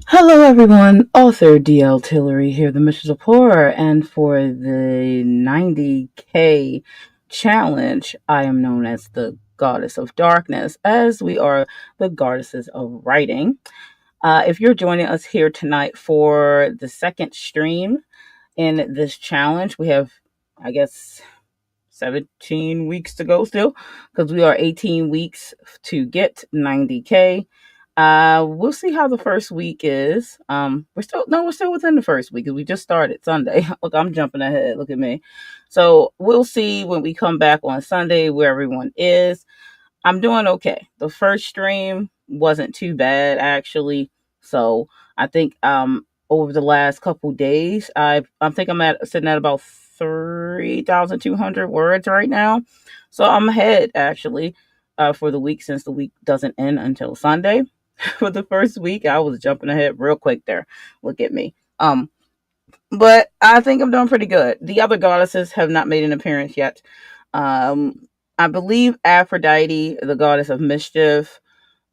Hello, everyone. Author DL Tillery here, the Mistress of Horror, and for the 90K challenge, I am known as the Goddess of Darkness, as we are the goddesses of writing. If you're joining us here tonight for the second stream in this challenge, we have, I guess, 17 weeks to go still, because we are 18 weeks to get 90K. We'll see how the first week is. We're still within the first week because we just started Sunday. Look, I'm jumping ahead. Look at me. So we'll see when we come back on Sunday where everyone is. I'm doing okay. The first stream wasn't too bad actually. So I think over the last couple days, I think I'm sitting at about 3,200 words right now. So I'm ahead actually for the week, since the week doesn't end until Sunday. For the first week, I was jumping ahead real quick there. Look at me. But I think I'm doing pretty good. The other goddesses have not made an appearance yet. I believe Aphrodite, the goddess of mischief,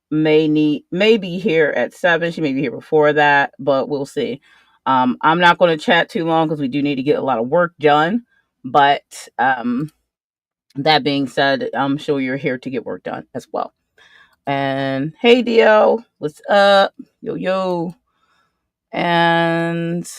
may be here at 7. She may be here before that, but we'll see. I'm not going to chat too long because we do need to get a lot of work done. But that being said, I'm sure you're here to get work done as well. And hey, Dio, what's up? Yo, yo. And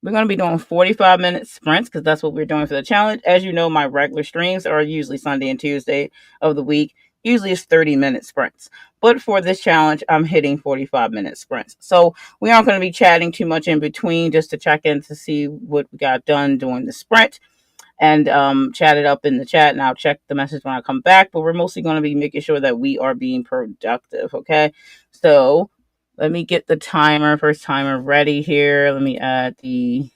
we're going to be doing 45-minute sprints because that's what we're doing for the challenge. As you know, my regular streams are usually Sunday and Tuesday of the week. Usually it's 30-minute sprints. But for this challenge, I'm hitting 45-minute sprints. So we aren't going to be chatting too much in between, just to check in to see what we got done during the sprint, and chat it up in the chat, and I'll check the message when I come back. But we're mostly going to be making sure that we are being productive, okay? So let me get the first timer ready here. Let me add the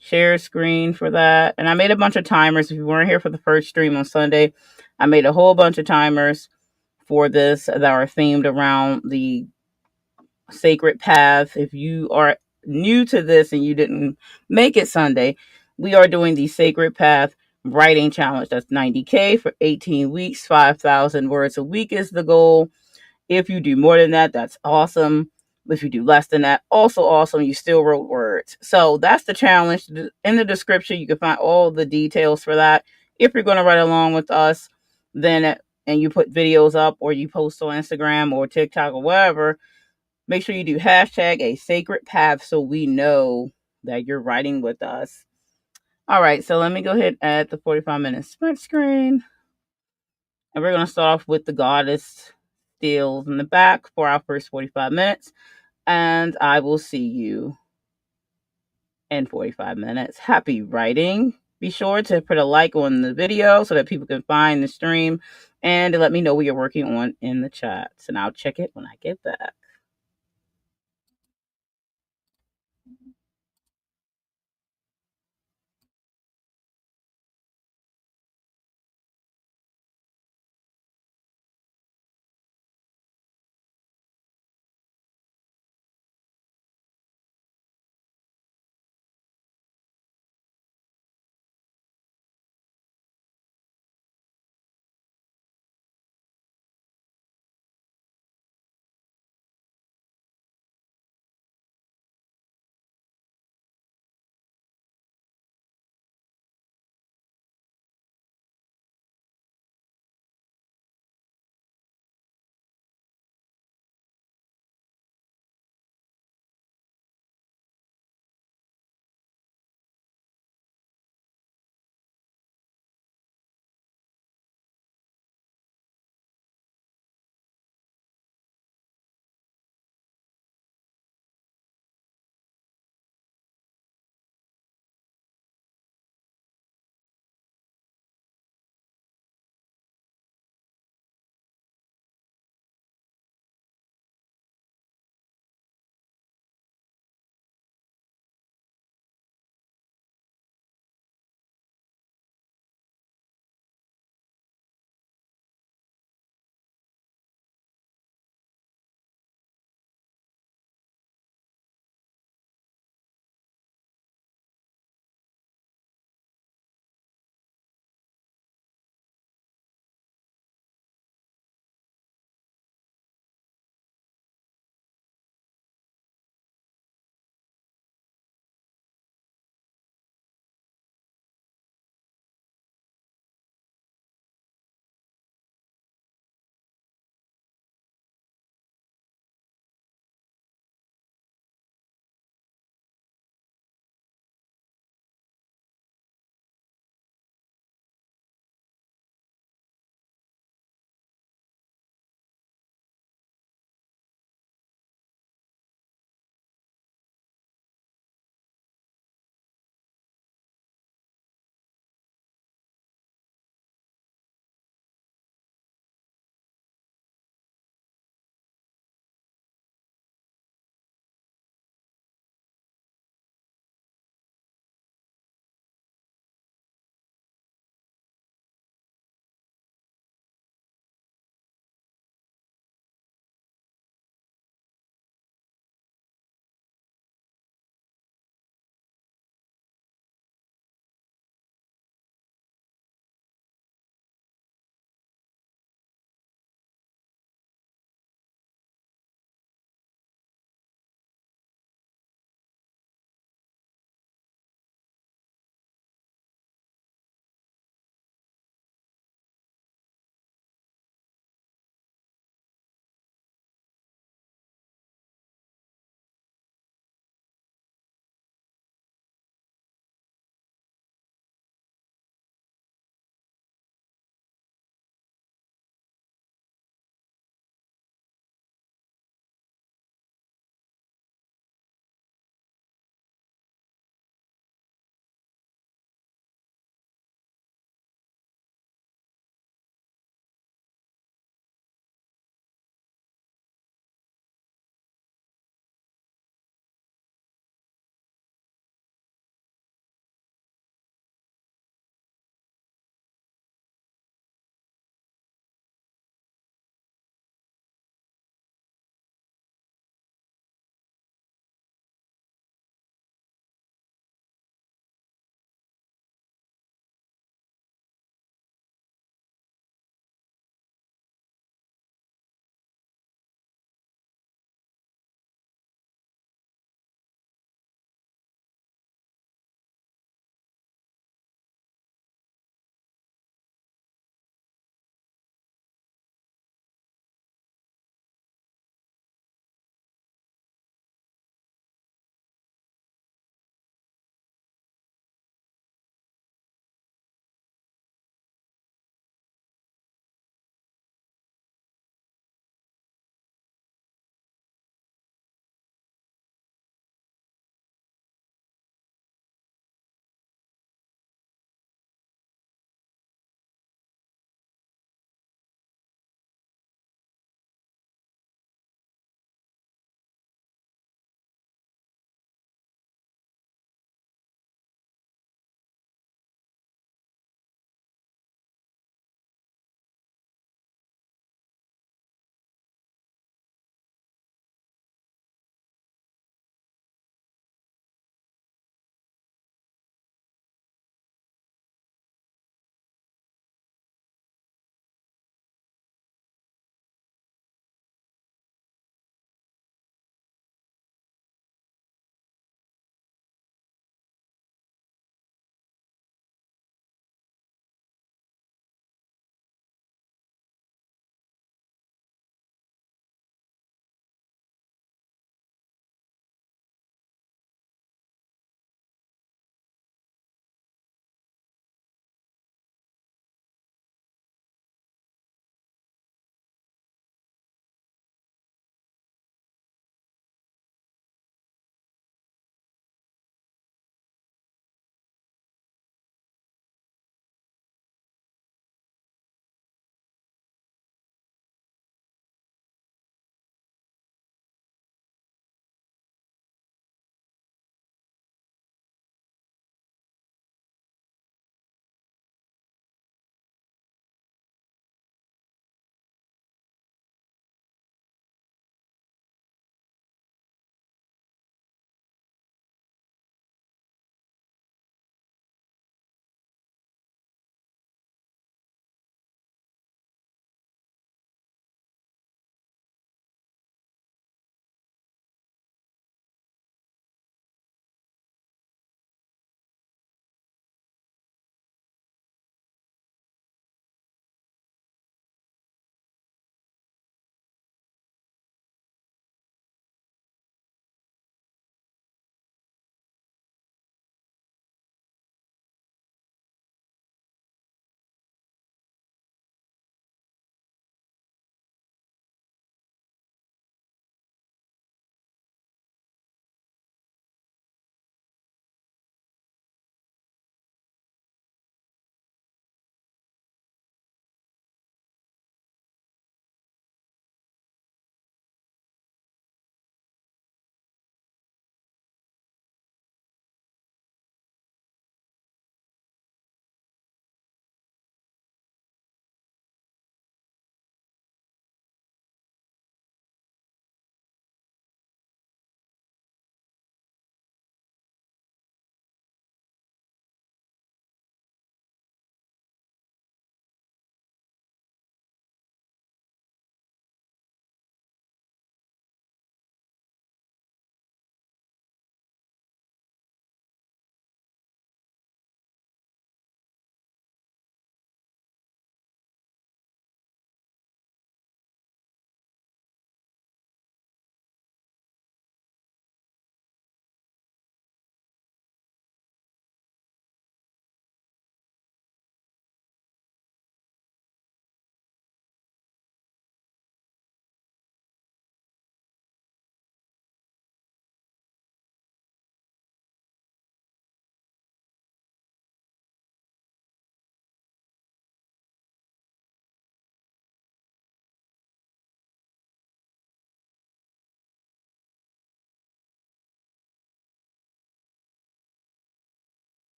share screen for that. And I made a bunch of timers. If you weren't here for the first stream on Sunday, I made a whole bunch of timers for this that are themed around the sacred path. If you are new to this and you didn't make it Sunday, we are doing the sacred path writing challenge. That's 90K for 18 weeks. 5,000 words a week is the goal. If you do more than that, that's awesome. If you do less than that, also awesome. You still wrote words. So that's the challenge. In the description, you can find all the details for that. If you're going to write along with us, then and you put videos up or you post on Instagram or TikTok or wherever, make sure you do hashtag a sacred path so we know that you're writing with us. All right, so let me go ahead and add the 45-minute sprint screen. And we're going to start off with the goddess steals in the back for our first 45 minutes. And I will see you in 45 minutes. Happy writing. Be sure to put a like on the video so that people can find the stream, and to let me know what you're working on in the chats. And I'll check it when I get back.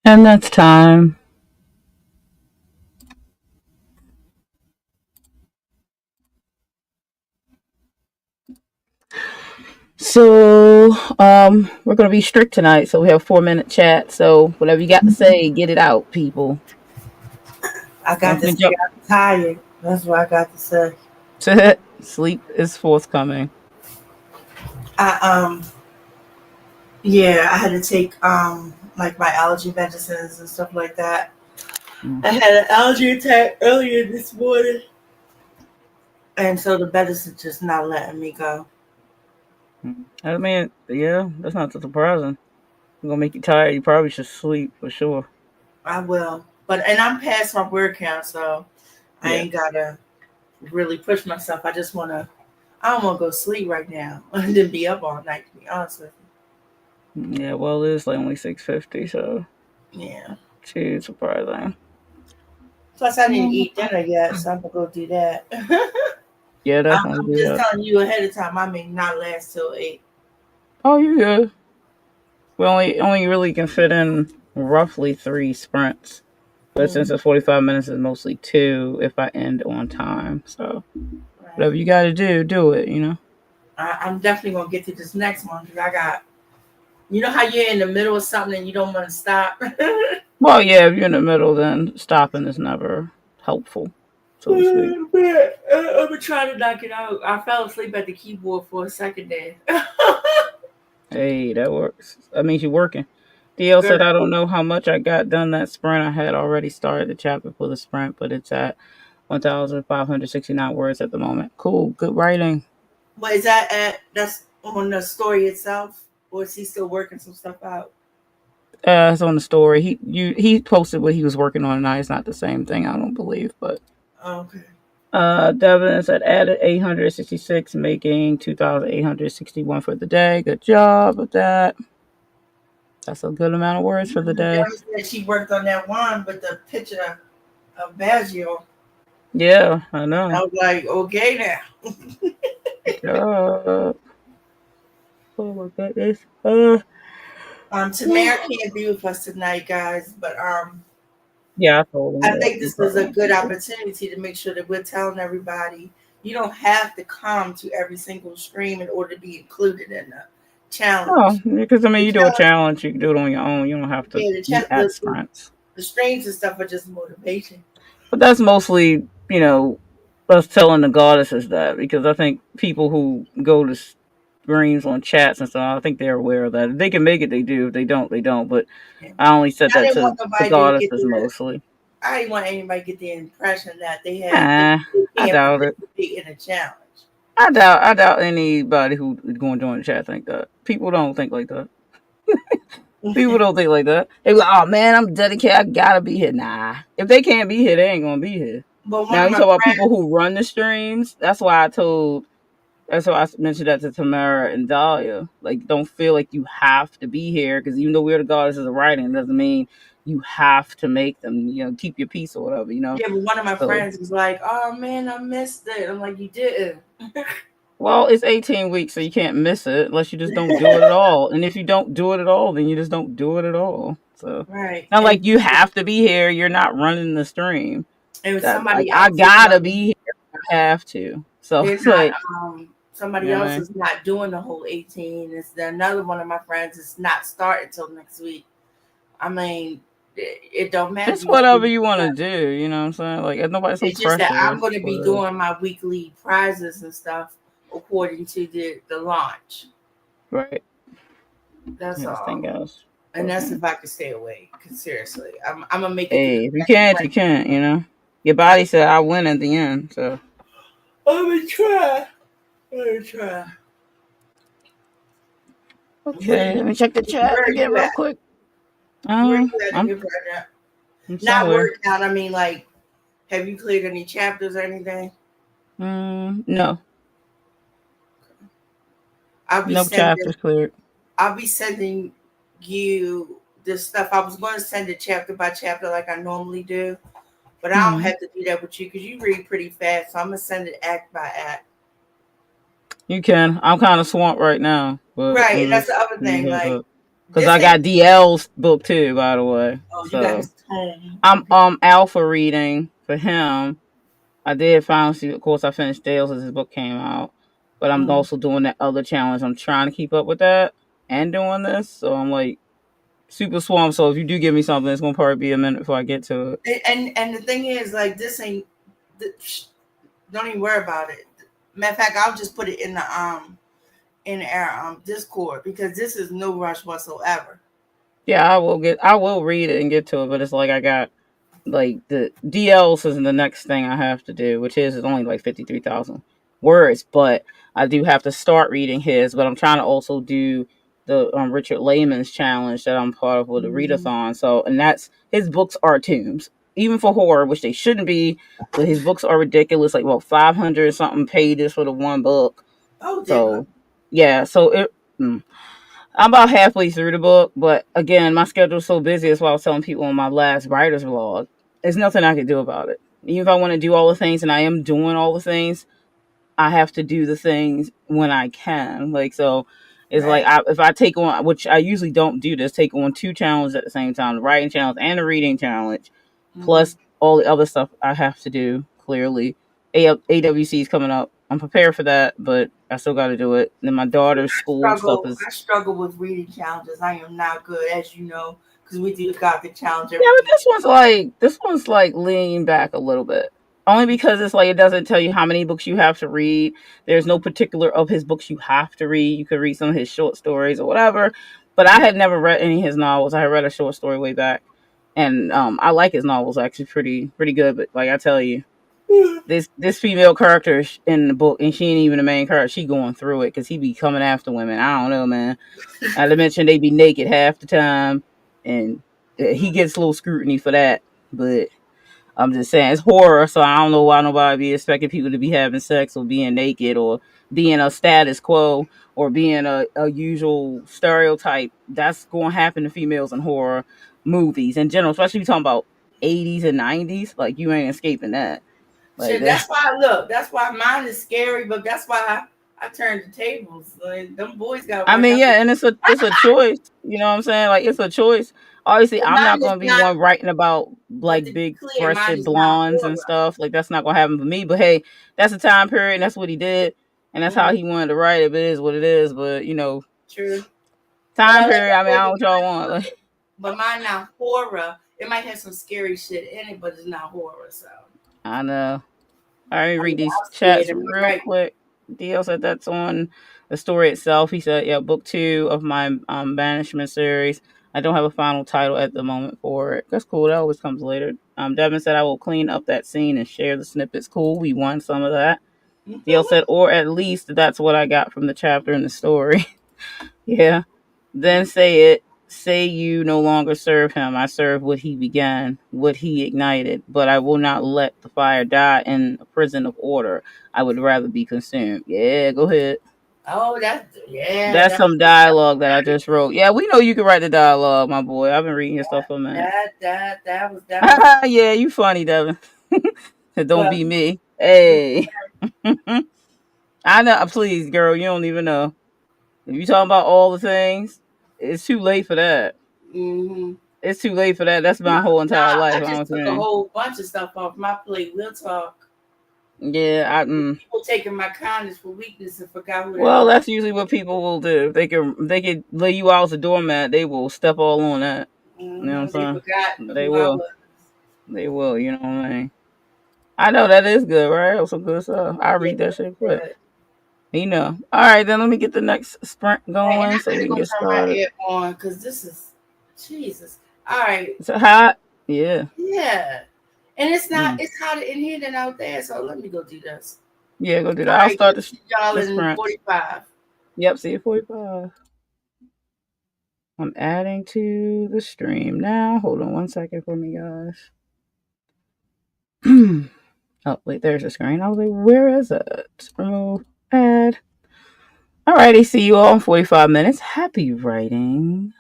And that's time. So, we're gonna be strict tonight. So we have 4 minute chat. So whatever you got to say, get it out, people. I got Don't to think say I'm tired. That's what I got to say. sleep is forthcoming. I yeah, I had to take like my allergy medicines and stuff like that. Mm. I had an allergy attack earlier this morning, and so the medicine just not letting me go. I mean, yeah, that's not so surprising. It's gonna make you tired. You probably should sleep for sure. I will, but and I'm past my word count, so I Yeah. ain't gotta really push myself. I just wanna. I don't want to go sleep right now and then be up all night. To be honest with Yeah. Well, it is like only 6:50, so you, yeah. too surprising. Plus, I didn't eat dinner yet, so I'm gonna go do that. Yeah, definitely I'm do just that. telling you ahead of time. I may not last till 8. Oh, you good? We only really can fit in roughly 3 sprints, but since Mm, it's 45 minutes, it's mostly two if I end on time. So right. whatever you got to do it. I'm definitely gonna get to this next one because I got. You know how you're in the middle of something and you don't want to stop. Well, yeah, if you're in the middle, then stopping is never helpful, so to speak. I've been trying to knock it out. I fell asleep at the keyboard for a second there. Hey, that works. That means you're working. DL Girl, said, I don't know how much I got done that sprint. I had already started the chapter for the sprint, but it's at 1,569 words at the moment. Cool. Good writing. what is that at? That's on the story itself, or is he still working some stuff out? It's on the story. He posted what he was working on tonight. It's not the same thing, I don't believe, but Okay. Devin said added 866, making 2,861 for the day. Good job with that. That's a good amount of words for the day. Debbie said she worked on that one with the picture of Baggio. Yeah, I know. I was like, okay now. Uh, oh my goodness. Tamara can't be with us tonight, guys, but Yeah, I told him I that think you this is probably a won't be good here. opportunity to make sure that we're telling everybody you don't have to come to every single stream in order to be included in the Oh, challenge. because I mean, The you do a challenge, challenge, you can do it on your own. You don't have to yeah, be at sprints. the streams and stuff are just motivation. But that's mostly, us telling the goddesses that because I think people who go to screens on chats and stuff, I think they're aware of that. If they can make it, they do. If they don't, they don't. But Yeah. I only said I that didn't to want the nobody to get goddesses the. mostly. I didn't want anybody to get the impression that they Ah, I can't doubt it. participate in a challenge. I doubt anybody who is going to join the chat think that. People don't think like that. People don't think like that. They be like, oh man, I'm dedicated. I gotta be here. Nah. If they can't be here, they ain't gonna be here. But one Now of you my talk about people friends, who run the streams. That's why I mentioned that to Tamara and Dahlia. Like, don't feel like you have to be here because even though we're the goddesses of writing, it doesn't mean you have to make them. Keep your peace or whatever. yeah, but one of my So, friends was like, "Oh man, I missed it." I'm like, "You didn't." well, it's 18 weeks, so you can't miss it unless you just don't do it at all. And if you don't do it at all, then you just don't do it at all. So, Right, not like you have to be here. You're not running the stream. and That like somebody I else is gotta running. be here. I have to. So They're it's not. like, Somebody else is not doing the whole 18. It's another one of my friends is not starting until next week. I mean, it don't matter. it's whatever you want to do. You know what I'm saying? Like, nobody's no It's just that pressure. I'm It's going to be whatever. doing my weekly prizes and stuff according to the launch. Right. That's Yeah, this thing all. goes. And that's if I can stay away. Cause seriously, I'm gonna make it to the Hey, if you next can't, you sprint. can't. Your body said I win at the end. So I'm gonna try. I'm gonna try. okay, let me check the chat Where are again you real at? quick. Where are you at in I'm your project? Not somewhere. worked out. I mean, like, have you cleared any chapters or anything? No, I'll be no sending. chapters cleared. I'll be sending you this stuff. I was going to send it chapter by chapter like I normally do, but I don't Hmm. have to do that with you because you read pretty fast. So I'm gonna send it act by act. You can. I'm kind of swamped right now, but Right, I'm and that's the just other giving thing. you a heads Like up. because This I ain't. got DL's book too, by the way. Oh, you got So his tone. I'm Okay. alpha reading for him. I did finally see, of course, I finished Dale's as his book came out, but I'm Mm. also doing that other challenge. I'm trying to keep up with that and doing this, so I'm like super swamped. So if you do give me something, it's gonna probably be a minute before I get to it. And the thing is, like, this ain't. Don't even worry about it. Matter of fact, I'll just put it in our Discord because this is no rush whatsoever. Yeah, I will read it and get to it, but it's like I got like the DLs is the next thing I have to do, which is only like 53,000 words, but I do have to start reading his. But I'm trying to also do the Richard Layman's challenge that I'm part of with the Mm-hmm. readathon. So, and that's his books are tombs, even for horror, which they shouldn't be, but his books are ridiculous, like about 500 something pages for the one book. Oh dear God. So, yeah, so it. I'm about halfway through the book, but again, my schedule's so busy. That's why I was telling people on my last writer's vlog. There's nothing I can do about it. Even if I want to do all the things, and I am doing all the things, I have to do the things when I can. Like, so it's like Right. if I take on, which I usually don't do this, take on two challenges at the same time, the writing challenge and the reading challenge, Mm-hmm. plus all the other stuff I have to do. Clearly, AWC is coming up. I'm prepared for that, but I still got to do it. And then my See, daughter's school stuff is. I struggle with reading challenges. I am not good, as you know, because we do the Gothic challenge Yeah, every but week. this one's like leaning back a little bit. Only because it's like it doesn't tell you how many books you have to read. There's no particular of his books you have to read. You could read some of his short stories or whatever. But I had never read any of his novels. I had read a short story way back. And I like his novels actually pretty good. But like I tell you, this female character in the book, and she ain't even the main character. She going through it because he be coming after women. I don't know, man. Not to mention they be naked half the time, and he gets a little scrutiny for that. But I'm just saying it's horror, so I don't know why nobody be expecting people to be having sex or being naked or being a status quo or being a usual stereotype. That's going to happen to females in horror movies in general, especially if you're talking about 80s and 90s. Like you ain't escaping that. Like Shit, that. that's why. Look, that's why mine is scary, but that's why I turned the tables. Like, them boys got I work. mean, yeah, and it's a choice. You know what I'm saying? Like it's a choice. Obviously, But I'm not mine is gonna be not. one writing about But to like be big clear, mine breasted is not blondes and horror. stuff. Like that's not gonna happen for me. But hey, that's a time period, and that's what he did, and that's how Mm-hmm. he wanted to write it. But it is what it is. But True. But time like period. I I mean, said, I don't what y'all want. Like but mine not horror. It might have some scary shit in it, but it's not horror. So I know. All right, I mean, read these I'm scared chats to be real right. quick. DL said that's on the story itself. He said, yeah, book 2 of my banishment series. I don't have a final title at the moment for it. That's cool. That always comes later. Devin said, I will clean up that scene and share the snippets. Cool. We won some of that. DL said, or at least that's what I got from the chapter in the story. Yeah. Then say it. Say you no longer serve him. I serve what he began, what he ignited. But I will not let the fire die in a prison of order. I would rather be consumed. Yeah, go ahead. Oh, that's yeah. That's some dialogue that I just wrote. Yeah, we know you can write the dialogue, my boy. I've been reading your stuff for a minute. that was Yeah, you funny, Devin. Don't well. be me. Hey. I know. Please, girl, you don't even know. If you talking about all the things, it's too late for that. Mm-hmm. It's too late for that. That's my whole Nah, entire life. I I just don't took a think. whole bunch of stuff off my plate. We'll talk. Yeah, People taking my kindness for weakness and forgot who the well, hell. that's usually what people will do. If they could lay you out as a doormat, they will step all on that. You know what They I'm forgot saying? They who I will. was. They will. You know what I mean? I know that is good, right? That's some good stuff. I Yeah, read that shit quick. good. You know. All right, then let me get the next sprint Hey, and going I'm so we gonna can go get turn my started. air on because this is Jesus. All right. Is it hot? Yeah. Yeah. And it's not. Mm. It's hotter in here than out there. So let me go do this. Yeah, go do All that. I'll right, start guys. the See y'all the in sprint. 45. Yep. See you 45. I'm adding to the stream now. Hold on one second for me, guys. Oh, wait, there's a screen. I was like, where is it? Remove, add. Alrighty, see you all in 45 minutes. Happy writing.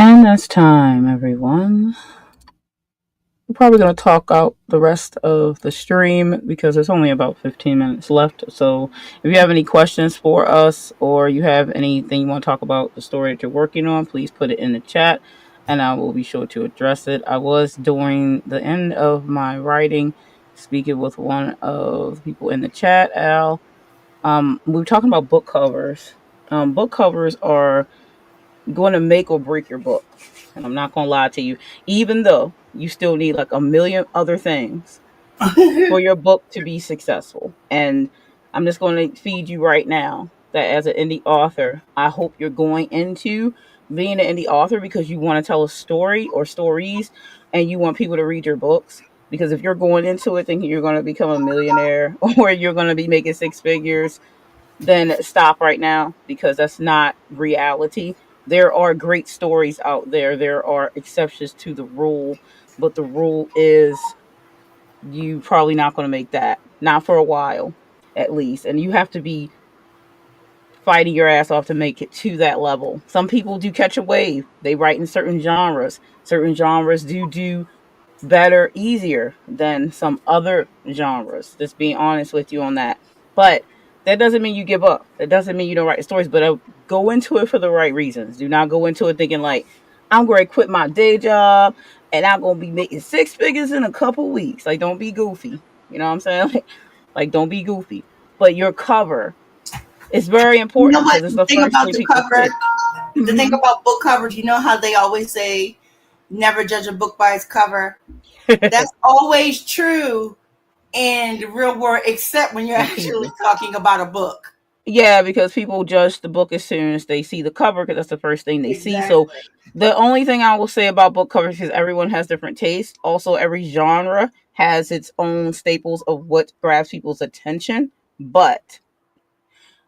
And that's time, everyone. We're probably going to talk out the rest of the stream because there's only about 15 minutes left. So if you have any questions for us or you have anything you want to talk about the story that you're working on, please put it in the chat and I will be sure to address it. I was during the end of my writing speaking with one of the people in the chat, Al. We were talking about book covers. Book covers are going to make or break your book. And I'm not going to lie to you, even though you still need like a million other things for your book to be successful. And I'm just going to feed you right now that as an indie author, I hope you're going into being an indie author because you want to tell a story or stories and you want people to read your books. Because if you're going into it thinking you're going to become a millionaire or you're going to be making six figures, then stop right now because that's not reality. There are great stories out there. There are exceptions to the rule, but the rule is you probably not going to make that. Not for a while, at least. And you have to be fighting your ass off to make it to that level. Some people do catch a wave. They write in certain genres. Certain genres do better, easier than some other genres. Just being honest with you on that. But that doesn't mean you give up. That doesn't mean you don't write stories, but go into it for the right reasons. Do not go into it thinking like, I'm going to quit my day job and I'm going to be making six figures in a couple weeks. Like, don't be goofy. You know what I'm saying? Like don't be goofy. But your cover is very You know important what? because it's The the thing first about thing the people cover, see. the thing Mm-hmm. about book covers, you know how they always say, never judge a book by its cover? That's always true in the real world, except when you're And actually people. talking about a book. Yeah, because people judge the book as soon as they see the cover because that's the first thing they see. So Exactly. the only thing I will say about book covers is everyone has different tastes. Also, every genre has its own staples of what grabs people's attention. But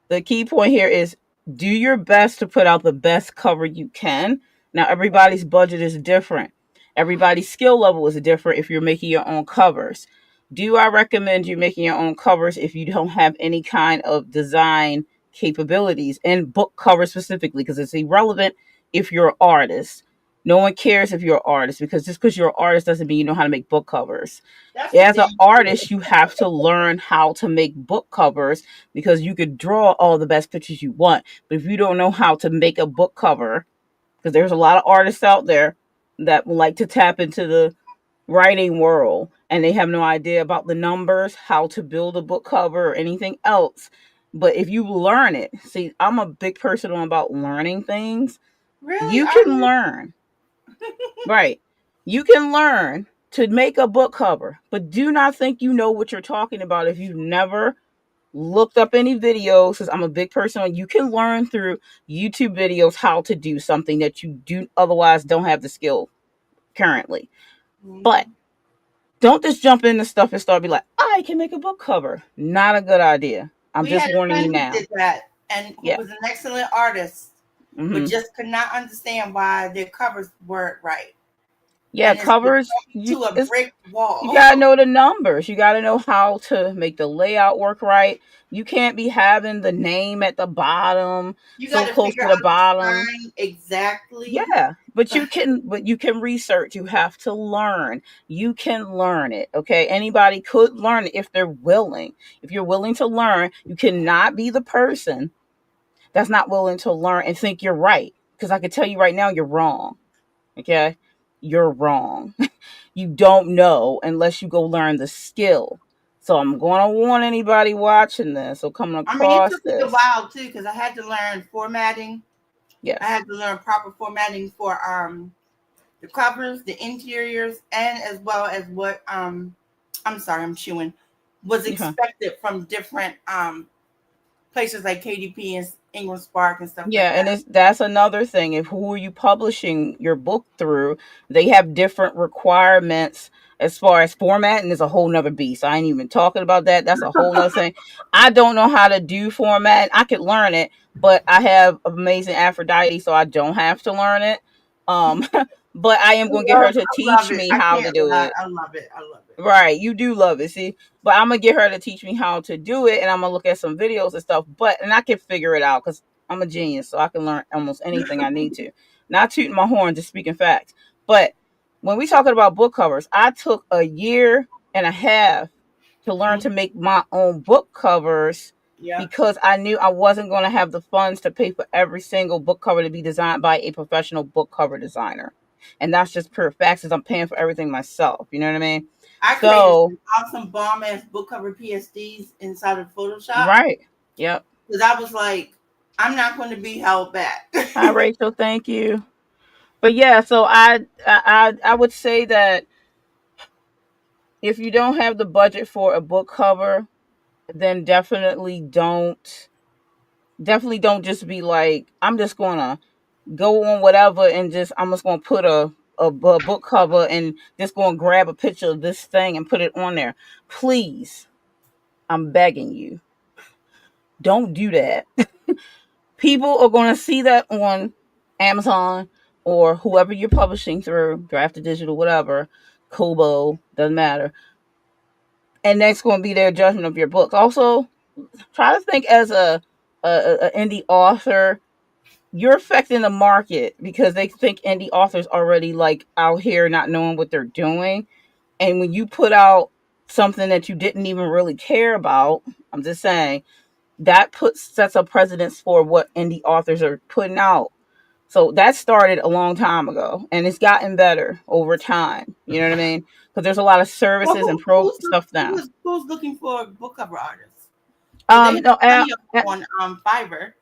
the key point here is do your best to put out the best cover you can. Now, everybody's budget is different. Everybody's skill level is different if you're making your own covers. Do I recommend you making your own covers if you don't have any kind of design capabilities and book covers specifically? Because it's irrelevant if you're an artist. No one cares if you're an artist because just because you're an artist doesn't mean you know how to make book covers. That's As an ridiculous. artist, you have to learn how to make book covers because you could draw all the best pictures you want. But if you don't know how to make a book cover, because there's a lot of artists out there that would like to tap into the writing world and they have no idea about the numbers, how to build a book cover or anything else. But if you learn it, see, I'm a big person on about learning things. Really? You Are can you? learn, right? You can learn to make a book cover, but do not think you know what you're talking about if you've never looked up any videos because I'm a big person. You can learn through YouTube videos how to do something that you do otherwise don't have the skill currently. But Mhm. don't just jump into stuff and start be like, I can make a book cover. Not a good idea. I'm We just had a warning you friend who now. did that and who Yeah. was an excellent artist, but Mm-hmm. just could not understand why their covers weren't right. Yeah, And it's like covers. talking to a brick You wall. gotta know the numbers. You gotta know how to make the layout work right. You can't be having the name at the bottom, You got so to close figure to the out the bottom. spine exactly. Yeah, but you can research. You have to learn. You can learn it. Okay, anybody could learn it if they're willing. If you're willing to learn, you cannot be the person that's not willing to learn and think you're right. Because I can tell you right now, you're wrong. Okay, you're wrong. You don't know unless you go learn the skill. So I'm going to warn anybody watching this or coming I mean, it across took me a this. while too because I had to learn formatting. I Yes. had to learn proper formatting for the covers, the interiors, and as well as what I'm sorry, I'm chewing, was Okay. expected from different places like KDP and England Spark and stuff Yeah, like and that. that's another thing. If who are you publishing your book through, they have different requirements as far as formatting is a whole nother beast. I ain't even talking about that. That's a whole nother thing. I don't know how to do format. I could learn it, but I have amazing Aphrodite, so I don't have to learn it. Um, but I am going to get her to I love teach it. me I how to can't do lie. it. I love it. I love it. Right, you do love it, see. But I'm gonna get her to teach me how to do it, and I'm gonna look at some videos and stuff. But and I can figure it out because I'm a genius, so I can learn almost anything I need to. Not tooting my horn, just speaking facts. But when we talking about book covers, I took a year and a half to learn to make my own book covers Yeah. because I knew I wasn't going to have the funds to pay for every single book cover to be designed by a professional book cover designer. And that's just pure facts, because I'm paying for everything myself. You know what I mean? I created So, some awesome bomb ass book cover PSDs inside of Photoshop right. Yep. because I was like, I'm not going to be held back. Hi, Rachel. Thank you. But yeah, so I would say that if you don't have the budget for a book cover, then definitely don't just be like, I'm just gonna go on whatever and just I'm just gonna put a book cover and just gonna grab a picture of this thing and put it on there. Please, I'm begging you, don't do that. People are gonna see that on Amazon or whoever you're publishing through, Drafted Digital, whatever, Kobo, doesn't matter. And that's going to be their judgment of your book. Also, try to think as a indie author, you're affecting the market because they think indie authors already like out here not knowing what they're doing. And when you put out something that you didn't even really care about, I'm just saying that sets a precedence for what indie authors are putting out. So that started a long time ago, and it's gotten better over time. You know what I mean? Because there's a lot of Well, services and pro stuff now. who's looking for book cover artists? Because they have No, plenty of them on Fiverr.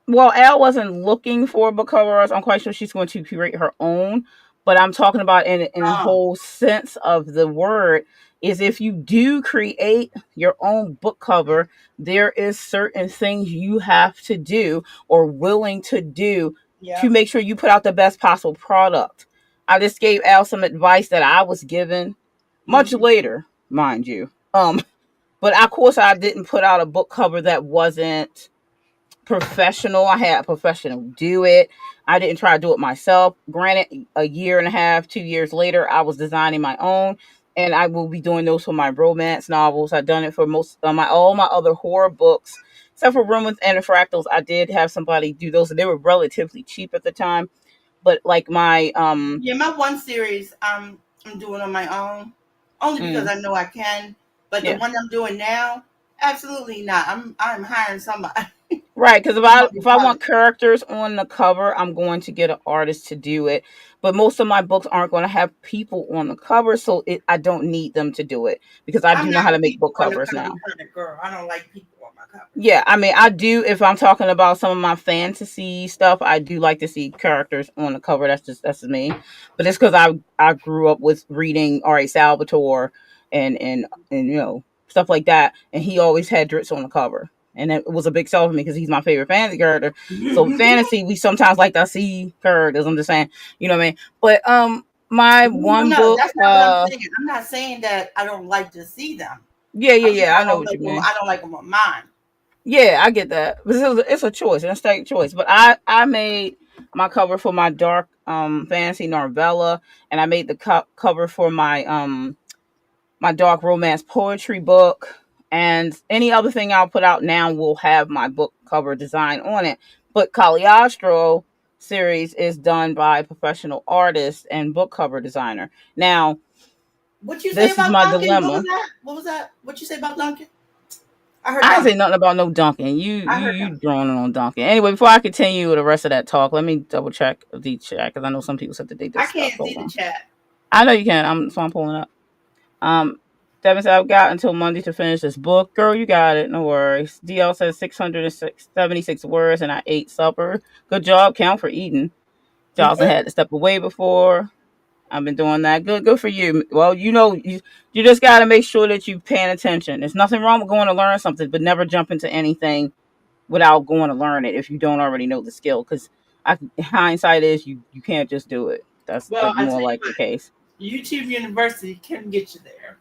well, Al wasn't looking for book covers. I'm quite sure she's going to create her own, but I'm talking about in a Oh, whole sense of the word. Is if you do create your own book cover, there is certain things you have to do or willing to do to yeah. make sure you put out the best possible product. I just gave Al some advice that I was given much Mm-hmm. later, mind you. But of course I didn't put out a book cover that wasn't professional. I had a professional do it. I didn't try to do it myself. Granted, a year and a half, 2 years later, I was designing my own, and I will be doing those for my romance novels. I've done it for most of my all my other horror books, except for Romance and Fractals. I did have somebody do those, and they were relatively cheap at the time. But like my Yeah, my one series I'm doing on my own, only because mm, I know I can. But the yeah. one I'm doing now, absolutely not. I'm hiring somebody. Right, because if I'm I gonna be if I want honest. characters on the cover, I'm going to get an artist to do it. But most of my books aren't going to have people on the cover, so I don't need them to do it because I I'm do know not how a to make people book on the covers cover now. kind of girl. I don't like people on my covers. Yeah, I mean, I do. If I'm talking about some of my fantasy stuff, I do like to see characters on the cover. That's just me. But it's because I grew up with reading R.A. Salvatore and stuff like that, and he always had Dritz on the cover, and it was a big sell for me because he's my favorite fantasy character. So fantasy, we sometimes like to see characters. I'm just saying, you know what I mean. But my No, one no, book, that's not what I'm saying. I'm not saying that I don't like to see them. yeah, yeah, I'm saying yeah, I know what you mean. I don't like them on mine. Yeah, I get that. But it's a choice, an aesthetic choice. But I made my cover for my dark fantasy novella, and I made the cover for my dark romance poetry book, and any other thing I'll put out now will have my book cover design on it. But Caliostro series is done by a professional artist and book cover designer. Now, What you say this is about my Duncan? What was dilemma. that? What was that? What you say about Duncan? I heard I ain't say Duncan. nothing about no Duncan. You I you heard you Duncan. droning on Duncan. Anyway, before I continue with the rest of that talk, let me double check the chat because I know some people said that they I discussed. can't Hold see the on. chat. I know you can. I'm pulling up. Um, Devin said I've got until Monday to finish this book. Girl, you got it. No worries. DL says 676 words and I ate supper. Good job. Count for eating. Jocelyn had to step away before. I've been doing that. Good for you. Well, you just got to make sure that you're paying attention. There's nothing wrong with going to learn something, but never jump into anything without going to learn it if you don't already know the skill. Because hindsight is you can't just do it. That's Well, I more tell you like the what, case. YouTube University can get you there.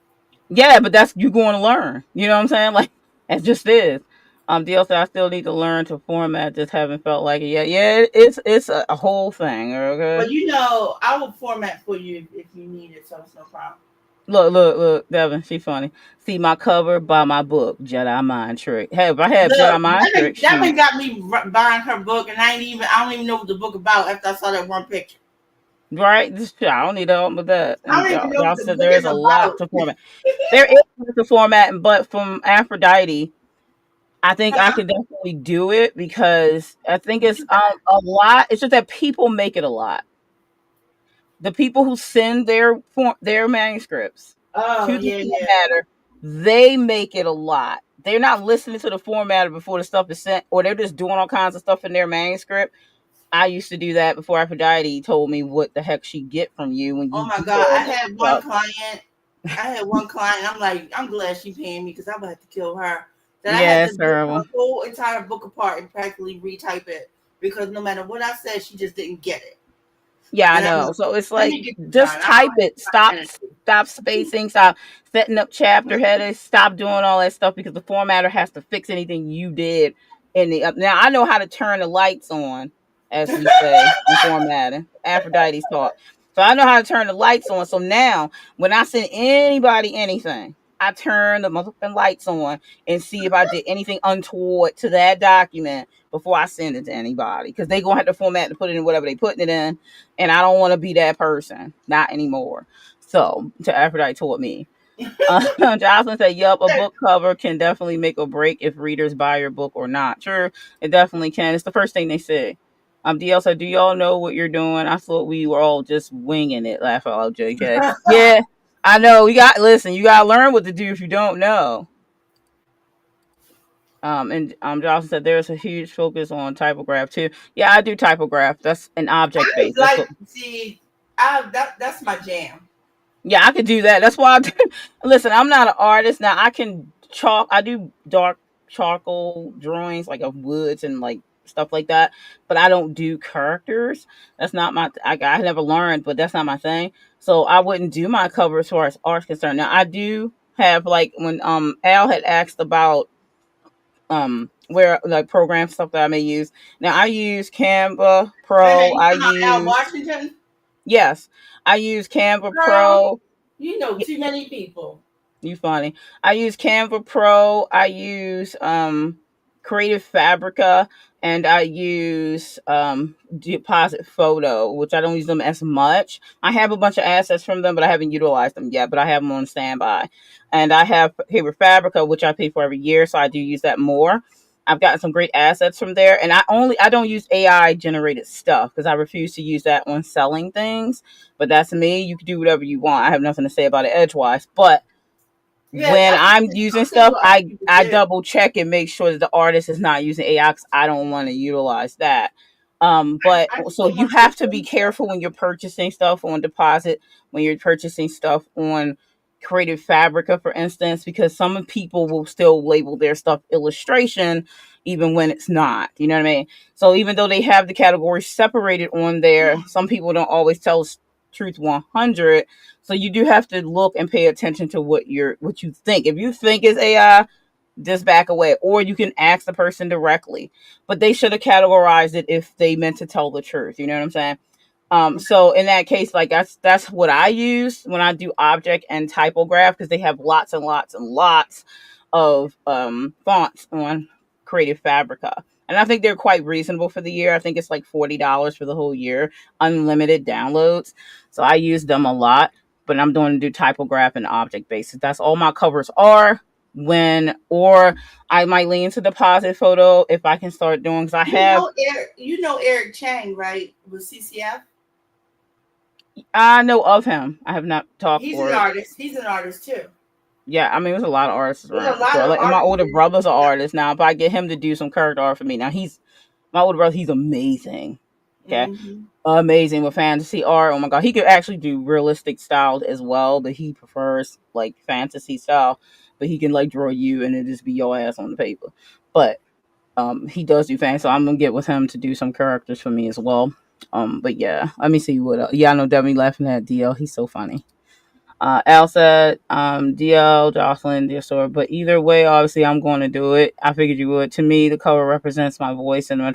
Yeah, but that's you going to learn. You know what I'm saying? Like it just is. DLC, I still need to learn to format. Just haven't felt like it yet. Yeah, it's a whole thing. Okay. But I will format for you if you need it, so it's no problem. Look, Devin, she funny. See my cover by my book, Jedi Mind Trick. Hey, if I have Jedi Look, Mind Trick, that shoot. one got me buying her book, and I don't even know what the book about after I saw that one picture. Right? This I don't need help with that. I And don't even know y'all what the said book there is is a lot about. to format. There is a lot to format, but from Aphrodite, I think I Huh? can definitely do it because I think What it's you got? a lot. It's just that people make it a lot. The people who send their manuscripts Oh to the yeah, yeah. formatter, they make it a lot. They're not listening to the formatter before the stuff is sent, or they're just doing all kinds of stuff in their manuscript. I used to do that before Aphrodite told me what the heck she get from you when Oh you my do god, all I this had one stuff. client. I had one client. I'm like, I'm glad she paying me because I'm about to kill her. That I had Yeah, to it's rip her terrible. whole entire book apart and practically retype it because no matter what I said, she just didn't get it. Yeah, I And I'm know. like, So it's let like me get you done. just I don't type have it. time energy. Stop spacing. Stop setting up chapter headers. Stop doing all that stuff because the formatter has to fix anything you did in the up. Now I know how to turn the lights on, as we say in formatting. Aphrodite's taught. So I know how to turn the lights on. So now when I send anybody anything, I turn the motherfucking lights on and see if I did anything untoward to that document before I send it to anybody. Because they gonna have to format to put it in whatever they putting it in, and I don't want to be that person, not anymore. So, to Aphrodite taught me. Jocelyn said, "Yup, a book cover can definitely make or break if readers buy your book or not." Sure, it definitely can. It's the first thing they say. DL said, "Do y'all know what you're doing?" I thought we were all just winging it. Laugh out loud, JK. Yeah, I know. Listen. You gotta learn what to do if you don't know. And Jocelyn said there's a huge focus on typograph too. Yeah, I do typograph. That's an object I based. just That's like what. see, that's my jam. Yeah, I could do that. That's why I do. Listen, I'm not an artist. Now I can chalk. I do dark charcoal drawings like of woods and like stuff like that. But I don't do characters. That's not my. I never learned, but that's not my thing. So I wouldn't do my cover as far as art's concerned. Now I do have like when Al had asked about where like program stuff that I may use. Now I use Canva Wait a minute, Pro. you I talking about Al use Washington? yes, I use Canva Girl, Pro. you know too many people. You funny. I use Canva Pro. I use Creative Fabrica, and I use Deposit Photo, which I don't use them as much. I have a bunch of assets from them, but I haven't utilized them yet. But I have them on standby, and I have Paper Fabrica, which I pay for every year, so I do use that more. I've gotten some great assets from there, and I don't use AI generated stuff because I refuse to use that when selling things. But that's me. You can do whatever you want. I have nothing to say about it edgewise, but Yeah, when I'm I'll using tell you stuff, what other I people I do. double check and make sure that the artist is not using AI because I don't want to utilize that. But I just so don't you want to have to be waste that. careful when you're purchasing stuff on deposit, when you're purchasing stuff on Creative Fabrica, for instance, because some people will still label their stuff illustration even when it's not. You know what I mean? So even though they have the categories separated on there, some people don't always tell truth 100. So you do have to look and pay attention to what you think. If you think it's AI, just back away, or you can ask the person directly. But they should have categorized it if they meant to tell the truth. You know what I'm saying? So in that case, like that's what I use when I do object and typograph because they have lots and lots and lots of fonts on Creative Fabrica. And I think they're quite reasonable for the year. I think it's like $40 for the whole year, unlimited downloads. So I use them a lot, but I'm doing to do typograph and object basis. That's all my covers are. When or I might lean to deposit photo if I can start doing because I have You know Eric Chang, right? With CCF. I know of him. I have not talked He's an or artist. He's an artist too. yeah. I mean, there's a lot of artists There's a around for lot sure. of Like, and my artists older in brother's an CCF. artist now. If I get him to do some character art for me, now he's my older brother. He's amazing. Okay, Mm-hmm. amazing with fantasy art. Oh my god, he could actually do realistic styles as well, but he prefers like fantasy style. But he can like draw you and it just be your ass on the paper. But he does do fantasy, so I'm gonna get with him to do some characters for me as well. But yeah, let me see what else. Yeah, I know Debbie laughing at DL. He's so funny. Al said, DL, Jocelyn, dear story. But either way, obviously, I'm going to do it. I figured you would. To me, the cover represents my voice and my.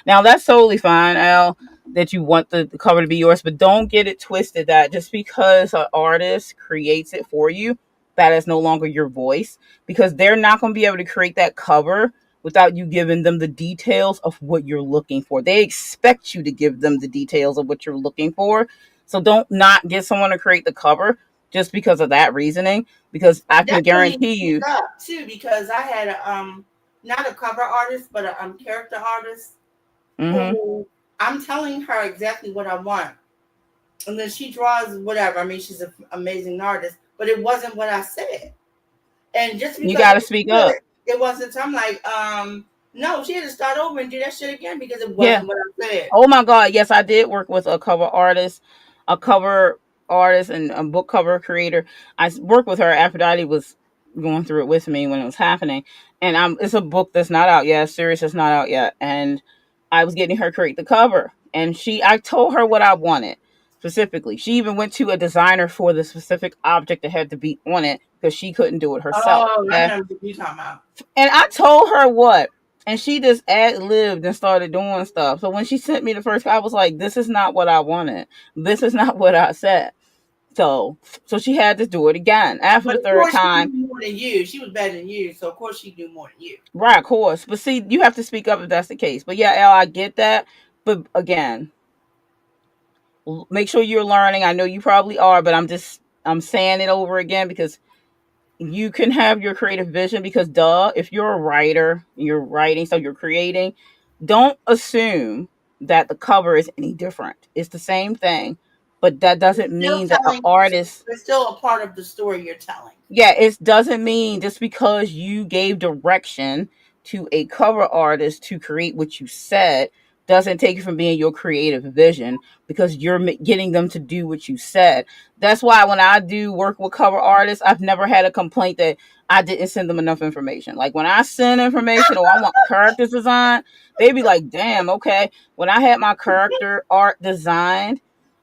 Now, that's totally fine, Al, that you want the cover to be yours, but don't get it twisted that just because an artist creates it for you, that is no longer your voice, because they're not going to be able to create that cover without you giving them the details of what you're looking for. They expect you to give them the details of what you're looking for. So don't not get someone to create the cover just because of that reasoning, because I can Definitely guarantee speak you. up too, because I had not a cover artist, but a character artist Mm-hmm. who I'm telling her exactly what I want, and then she draws whatever. I mean, she's an amazing artist, but it wasn't what I said. And just You because got to it was speak good, up. it wasn't. So I'm like, no, she had to start over and do that shit again because it Yeah. wasn't what I said. Oh my God. Yes, I did work with a cover artist and a book cover creator. I worked with her. Aphrodite was going through it with me when it was happening. And it's a book that's not out yet, a series that's not out yet. And I was getting her to create the cover. And I told her what I wanted specifically. She even went to a designer for the specific object that had to be on it because she couldn't do it herself. Oh, I Okay. know what you're talking about. And I told her what, and she just ad libbed and started doing stuff. So when she sent me the first, I was like, "This is not what I wanted. This is not what I said." So she had to do it again after But the of third course, she time. knew more than you. She was better than you, so of course she knew more than you. Right, of course. But see, you have to speak up if that's the case. But yeah, Elle, I get that. But again, make sure you're learning. I know you probably are, but I'm saying it over again because you can have your creative vision, because if you're a writer, you're writing, so you're creating, don't assume that the cover is any different. It's the same thing, but that It's doesn't still mean that an telling. artist. It's still a part of the story you're telling. Yeah, it doesn't mean just because you gave direction to a cover artist to create what you said doesn't take it from being your creative vision, because you're getting them to do what you said. That's why when I do work with cover artists, I've never had a complaint that I didn't send them enough information. Like when I send information or I want characters designed, they be like, damn, okay. When I had my character art designed,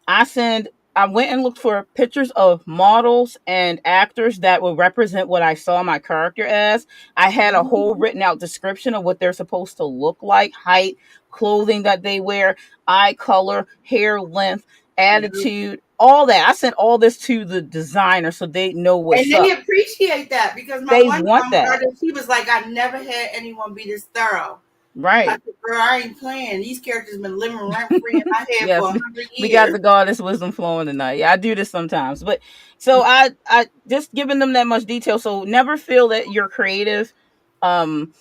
I went and looked for pictures of models and actors that would represent what I saw my character as. I had a whole written out description of what they're supposed to look like, height, clothing that they wear, eye color, hair length, Mhm. attitude, all that. I sent all this to the designer so they know And what's they up. appreciate that because my They one want that. artist, he was like, I never had anyone be this thorough. I Right. said, girl, I ain't playing. These characters been living rent free in my head Yes, for we, 100 we got years. the goddess wisdom flowing tonight. Yeah, I do this sometimes. But so I just giving them that much detail. So never feel that your creative um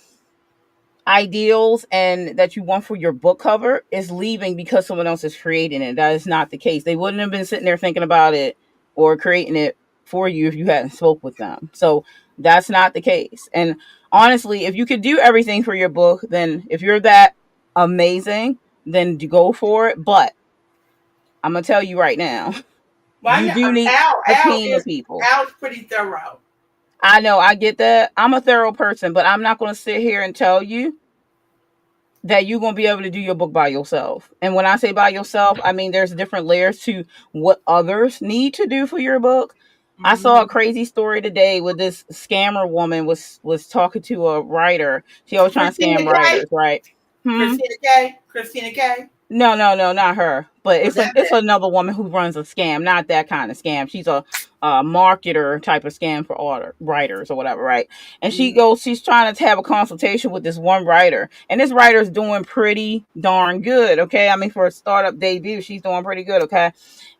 ideals and that you want for your book cover is leaving because someone else is creating it. That is not the case. They wouldn't have been sitting there thinking about it or creating it for you if you hadn't spoke with them. So that's not the case. And honestly, if you could do everything for your book, then if you're that amazing, then go for it. But I'm gonna tell you right now, Well, I you know, do need a team of people. Al's pretty thorough. I know, I get that. I'm a thorough person, but I'm not gonna sit here and tell you that you're going to be able to do your book by yourself. And when I say by yourself, I mean there's different layers to what others need to do for your book. I saw a Mm-hmm. crazy story today where this scammer woman was talking to a writer. She always trying to Christina scam K. writers, right? Hmm. Christina K. Christina K. No, no, no, not her. But Was that it's it? another woman who runs a scam, not that kind of scam. She's a marketer type of scam for author writers or whatever, right? And Mm-hmm. she's trying to have a consultation with this one writer, and this writer's doing pretty darn good. Okay, I mean for a startup debut, she's doing pretty good. Okay,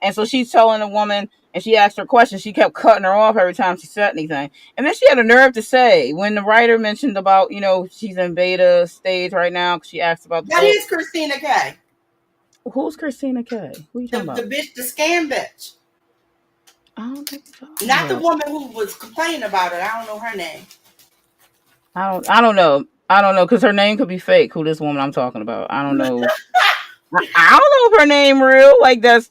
and so she's telling the woman, and she asked her questions. She kept cutting her off every time she said anything, and then she had a nerve to say when the writer mentioned about she's in beta stage right now. She asked about the That book. is Christina K. Who's Christina K? Who are you talking The about? bitch, the scam bitch. I don't think you're talking Not the about. woman who was complaining about it. I don't know her name. I don't know. I don't know because her name could be fake. Who this woman I'm talking about? I don't know. I don't know if her name real. Like that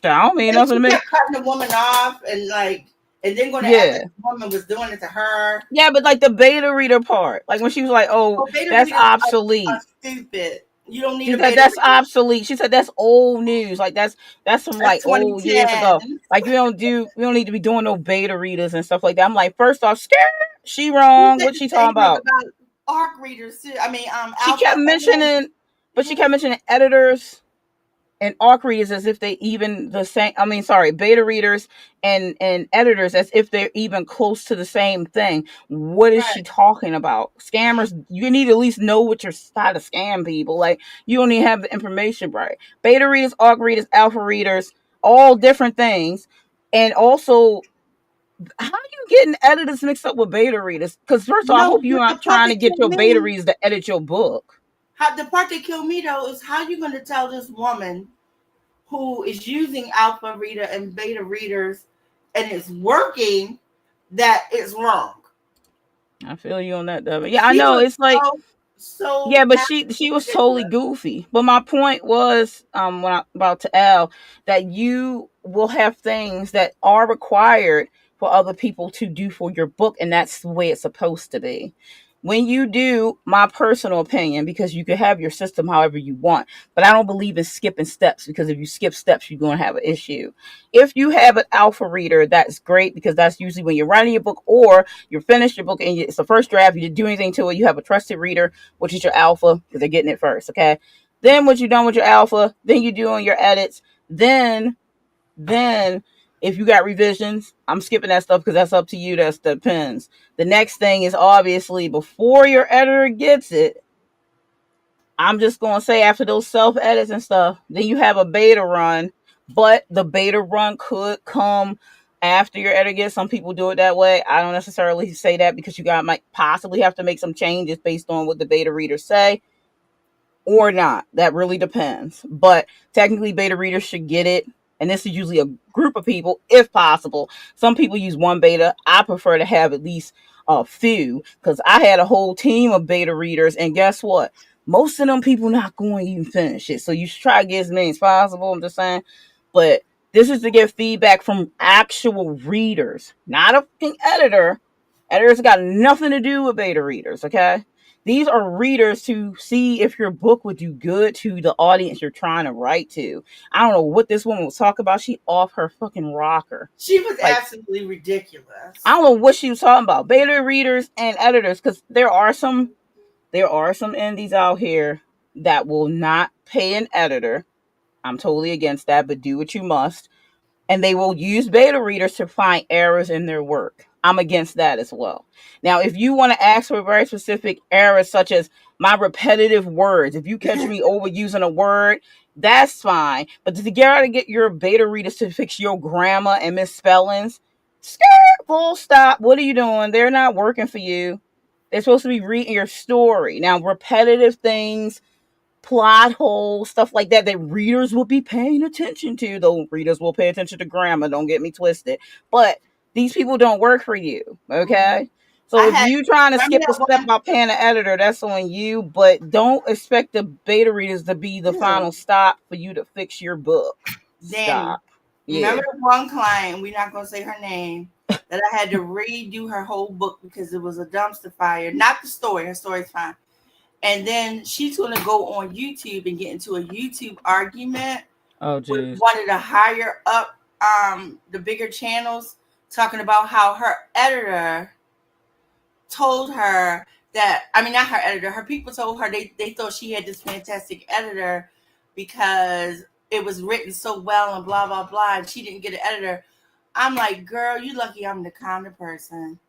don't mean And nothing to she me. kept cutting the woman off and then going to act like Yeah. the woman was doing it to her. Yeah, but like the beta reader part, like when she was like, "Oh, Oh, beta that's readers are obsolete." stupid. You don't need She a said beta that's reader. obsolete. She said that's old news. Like that's from That's like old years 2010. ago. Like we don't need to be doing no beta readers and stuff like that. I'm like, first off, scared. She You wrong. said What the she talking same thing about? about ARC readers too. I mean, She alpha kept and mentioning, but she kept mentioning editors and ARC readers as if they even the same. I mean, sorry, beta readers and editors as if they're even close to the same thing. What is she right. talking about? Scammers, you need to at least know what you're how to scam people. Like you don't even have the information right. Beta readers, ARC readers, alpha readers, all different things, and also. How are you getting editors mixed up with beta readers? Because first of all, I No, hope you're but not the part trying to that get killed your beta me, readers to edit your book. how the part that killed me though is how you going to tell this woman who is using alpha reader and beta readers and it's working that it's wrong. I feel you on that, Devin. Yeah, I She know. was It's like so yeah, but she absolutely was totally ridiculous. goofy. But my point was, when I about to Al, that you will have things that are required for other people to do for your book, and that's the way it's supposed to be. When you do, my personal opinion, because you can have your system however you want, but I don't believe in skipping steps because if you skip steps, you're going to have an issue. If you have an alpha reader, that's great because that's usually when you're writing your book or you're finished your book and it's the first draft, you didn't do anything to it, you have a trusted reader which is your alpha, because they're getting it first. Okay. Then once you're done with your alpha, then you do on your edits. Then if you got revisions, I'm skipping that stuff because that's up to you. That depends. The next thing is obviously before your editor gets it. I'm just gonna say after those self edits and stuff, then you have a beta run, but the beta run could come after your editor gets. Some people do it that way. I don't necessarily say that because you got might possibly have to make some changes based on what the beta readers say or not. That really depends. But technically, beta readers should get it. And this is usually a group of people, if possible. Some people use one beta. I prefer to have at least a few because I had a whole team of beta readers. And guess what? Most of them people not going to even finish it. So you should try to get as many as possible. I'm just saying. But this is to get feedback from actual readers, not a fucking editor. Editors got nothing to do with beta readers, okay? These are readers to see if your book would do good to the audience you're trying to write to. I don't know what this woman was talking about. She off her fucking rocker. She was Like, absolutely I ridiculous. don't know what she was talking about. Beta readers and editors, because there are some indies out here that will not pay an editor. I'm totally against that, but do what you must, and they will use beta readers to find errors in their work. I'm against that as well. Now, if you want to ask for very specific errors, such as my repetitive words, if you catch me overusing a word, that's fine. But to get your beta readers to fix your grammar and misspellings, skirt, full stop. What are you doing? They're not working for you. They're supposed to be reading your story. Now, repetitive things, plot holes, stuff like that readers will be paying attention to. Though readers will pay attention to grammar, don't get me twisted. But these people don't work for you, Mhm. okay? I So if had you trying to remember skip a that step one. by paying an editor, that's on you. But don't expect the beta readers to be the Yeah, final stop for you to fix your book. Danny. Stop. Remember Yeah. one client, we're not gonna say her name, that I had to redo her whole book because it was a dumpster fire. Not the story, her story's fine. And then she's gonna go on YouTube and get into a YouTube argument Oh with jeez. one of the higher up the bigger channels, talking about how her editor told her that, I mean, not her editor, her people told her they thought she had this fantastic editor because it was written so well and blah blah blah, and she didn't get an editor. I'm like, girl, you lucky I'm the kind of person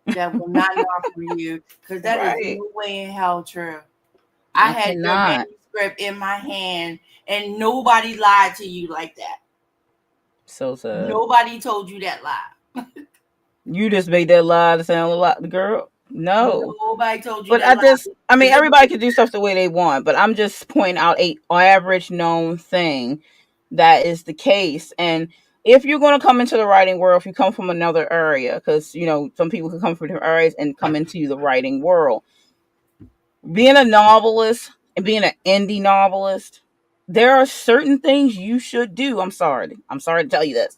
that will not knock for you, because that is Right. no way in hell true. I I had your cannot. manuscript in my hand, and nobody lied to you like that. So sad. Nobody told you that lie. You just made that lie to sound a lot, girl. No. Nobody told you But that lie. I mean, Because everybody can do stuff the way they want, but I'm just pointing out a average known thing that is the case. And if you're going to come into the writing world, if you come from another area, because, some people can come from different areas and come into the writing world, being a novelist and being an indie novelist, there are certain things you should do. I'm sorry. I'm sorry to tell you this,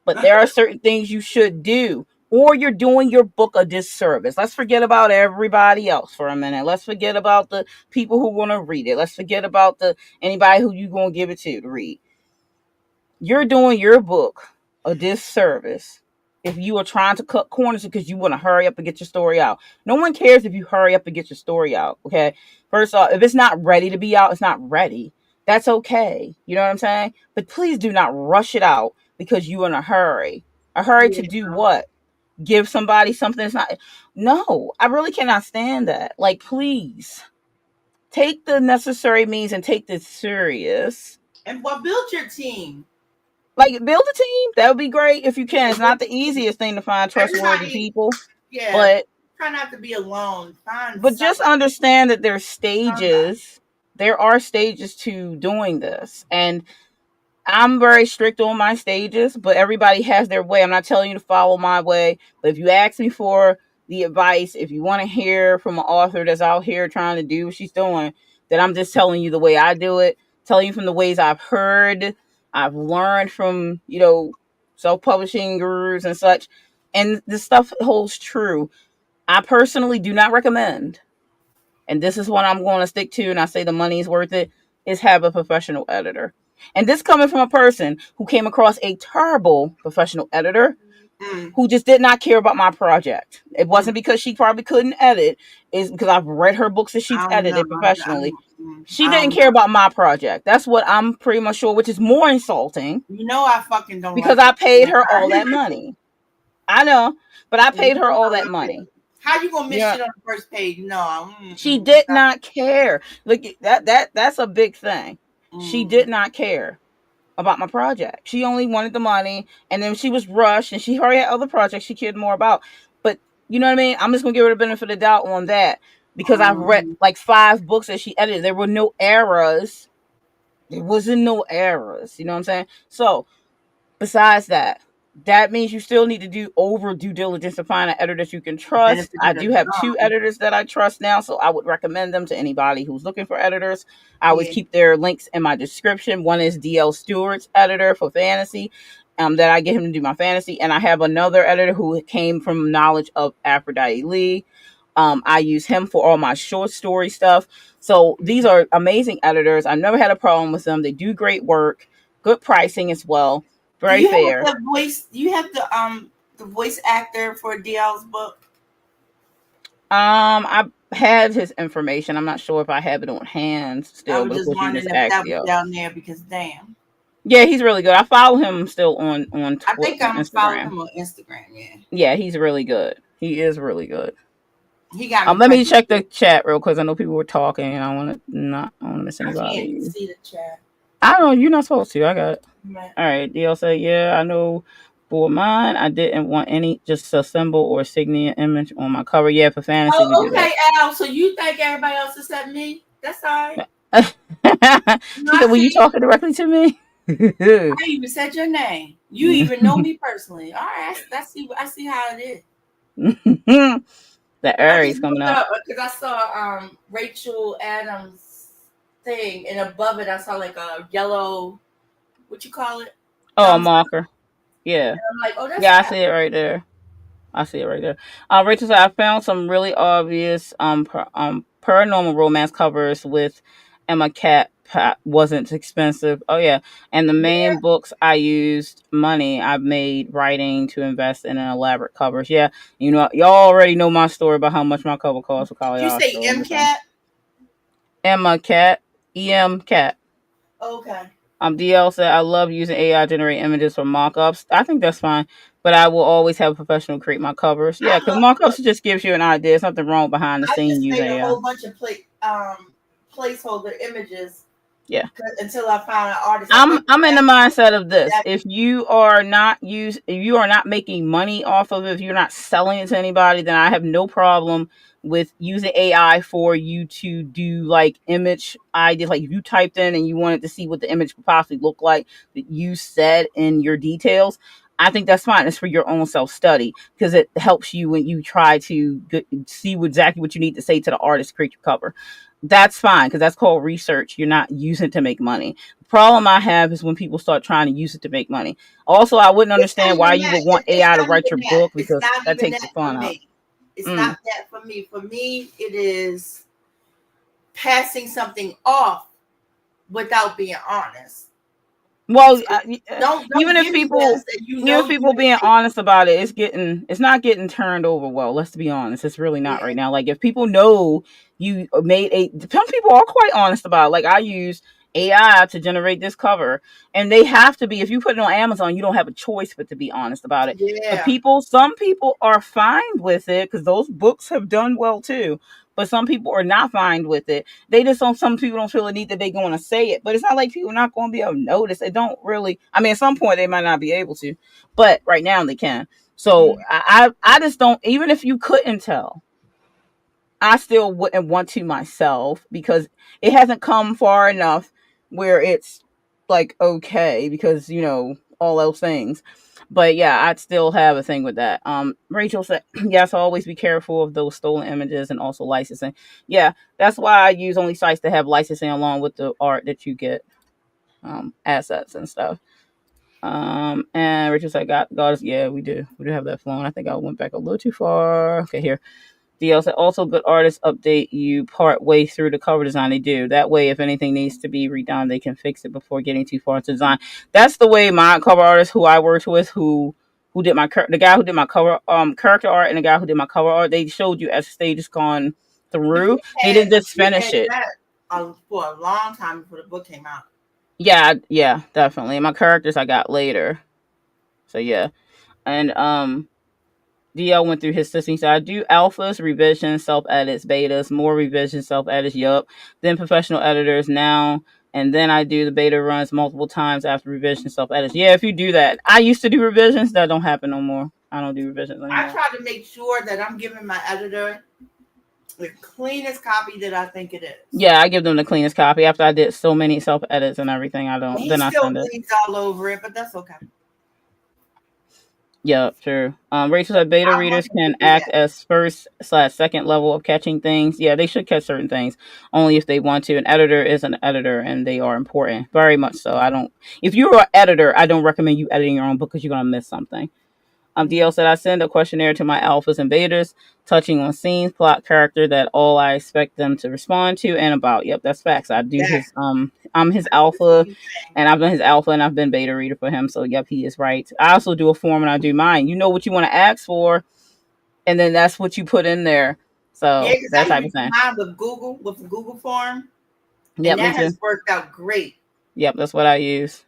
but there are certain things you should do or you're doing your book a disservice. Let's forget about everybody else for a minute. Let's forget about the people who want to read it. Let's forget about the anybody who you going to give it to read. You're doing your book a disservice if you are trying to cut corners because you want to hurry up and get your story out. No one cares if you hurry up and get your story out. Okay. First off, if it's not ready to be out, it's not ready. That's okay. You know what I'm saying? But please do not rush it out because you're in a hurry. A hurry to Yeah. do what? Give somebody something that's not. No, I really cannot stand that. Like, please take the necessary means and take this serious. And what build your team? Like, build a team. That would be great if you can. Yeah, It's not the easiest thing to find trustworthy everybody. people, Yeah. but Try not to be alone. Find just somebody. understand that there's Somebody. stages. There are stages to doing this, and I'm very strict on my stages, but everybody has their way. I'm not telling you to follow my way, but if you ask me for the advice, if you want to hear from an author that's out here trying to do what she's doing, then I'm just telling you the way I do it, telling you from the ways I've heard, I've learned from, self-publishing gurus and such. And this stuff holds true. I personally do not recommend, and this is what I'm going to stick to, and I say the money is worth it, is have a professional editor. And this coming from a person who came across a terrible professional editor Mm. who just did not care about my project. It Mm. wasn't because she probably couldn't edit, it's because I've read her books that she's I don't know. edited professionally. She I didn't don't care know. about my project. That's what I'm pretty much sure, which is more insulting You know I fucking don't because like I it. paid her all that money. I know, but I You paid her know all I that love it. money. How you gonna miss Yeah. shit on the first page? No. She did not care. Look, that's a big thing. She Mm. did not care about my project. She only wanted the money, and then she was rushed, and she already had other projects she cared more about. But you know what I mean? I'm just gonna give her the benefit of the doubt on that because I've read Mm. like 5 books that she edited. There were no errors. There wasn't no errors. You know what I'm saying? So besides that, that means you still need to do over due diligence to find an editor that you can trust. Benefit I of the do have 2 doubt. editors that I trust now, so I would recommend them to anybody who's looking for editors. I always Yeah. keep their links in my description. One is DL Stewart's editor for fantasy, that I get him to do my fantasy, and I have another editor who came from knowledge of Aphrodite Lee. I use him for all my short story stuff. So these are amazing editors. I've never had a problem with them. They do great work, good pricing as well. Do Very you have fair. the voice? Do you have the voice actor for DL's book? I have his information. I'm not sure if I have it on hand I still, was but of just course you wondering just if asked that me was up. down there because damn. Yeah, he's really good. I follow him still on I think I'm following Instagram. him on Instagram. Yeah. Yeah, he's really good. He is really good. He got me Let me cracking. check the chat real quick. I know people were talking, and I don't want to miss I can't anybody. see the chat. I don't know. You're not supposed to. I got it. Man. All right. DL said, yeah, I know. For mine, I didn't want any just a symbol or signature image on my cover. Yeah, for fantasy, we Oh, do okay, Al. So you think everybody else except me? That's all right. that. No, She said, I were you see. talking directly to me? I even said your name. You even know me personally. All right, I see. I see how it is. The I Aries just coming looked up. up because I saw Rachel Adams thing, and above it I saw like a yellow, what you call it, Oh, a thumbs up. marker. Yeah. And I'm like, oh, that's Yeah, I Al. see it right there. I see it right there. Rachel said, I found some really obvious paranormal romance covers with Emma Cat wasn't expensive. Oh yeah, and the Yeah, main books I used money I made writing to invest in an elaborate covers. Yeah, y'all already know my story about how much my cover cost for did you say Caliostro. I'm just saying. MCAT? Emma Cat, Cat. Okay. DL said, I love using AI generate images for mock-ups. I think that's fine, but I will always have a professional create my covers. Yeah, I because love mock-ups look. just gives you an idea. There's nothing wrong behind the I scene just using made a AI. whole bunch of placeholder images. Yeah. Until I found an artist. I'm in the mindset of this. If you are not making money off of it, if you're not selling it to anybody, then I have no problem with using AI for you to do like image ideas. Like if you typed in and you wanted to see what the image could possibly look like that you said in your details, I think that's fine. It's for your own self study because it helps you when you try to see exactly what you need to say to the artist to create your cover. That's fine because that's called research. You're not using it to make money. The problem I have is when people start trying to use it to make money. Also, I wouldn't It's not understand why even you that. would want It's AI to not write even your that. book It's because not that even takes the that for fun out. me. It's not Mm. that for me. For me, it is passing something off without being honest. Well, So don't even if give me this people, and you even if know you people being didn't take it. honest about it, it's not getting turned over well. Let's be honest, it's really not Yeah. right now. Like if people know you made a, some people are quite honest about it. Like I use AI to generate this cover, and they have to be. If you put it on Amazon, you don't have a choice but to be honest about it. But Yeah. people, some people are fine with it because those books have done well too. But some people are not fine with it. They just don't. Some people don't feel the need that they're going to say it, but it's not like people are not going to be able to notice. They don't really. I mean, at some point they might not be able to, but right now they can. So Mm. I just don't. Even if you couldn't tell, I still wouldn't want to myself because it hasn't come far enough where it's like okay because all those things. But yeah, I'd still have a thing with that. Rachel said, yes, always be careful of those stolen images and also licensing. Yeah, that's why I use only sites that have licensing along with the art that you get, assets and stuff. And Rachel said, God, yeah, we do have that flowing. I think I went back a little too far. Okay, here. DL said also good artists update you part way through the cover design. They do. That way, if anything needs to be redone, they can fix it before getting too far into design. That's the way my cover artist who I worked with, who did the guy who did my cover character art and the guy who did my cover art, they showed you as the stage has gone through. They didn't just We finish had it. that for a long time before the book came out. Yeah, yeah, definitely. My characters I got later. So yeah. And DL went through his system. So I do alphas, revisions, self edits, betas, more revisions, self edits, yup. Then professional editors now. And then I do the beta runs multiple times after revision, self edits. Yeah, if you do that. I used to do revisions. That don't happen no more. I don't do revisions I anymore. try to make sure that I'm giving my editor the cleanest copy that I think it is. Yeah, I give them the cleanest copy after I did so many self edits and everything. I And don't. he Then I still send it. bleeds all over it, but that's okay. Yeah, true. Rachel said beta I want readers him to can do act that. as first/second level of catching things. Yeah, they should catch certain things only if they want to. An editor is an editor, and they are important, very much so. I don't. If you're an editor, I don't recommend you editing your own book because you're gonna miss something. Mm. DL said, I send a questionnaire to my alphas and betas, touching on scenes, plot, character, that all I expect them to respond to and about. Yep, that's facts. I do his, Exactly. I'm his The alpha, same thing. and I've been his alpha, and I've been beta reader for him. So, yep, he is right. I also do a form and I do mine. You know what you want to ask for, and then that's what you put in there. Yeah, So, because that I type even of do thing. mine with the Google form, and Yep, me that too. has worked out great. Yep, that's what I use.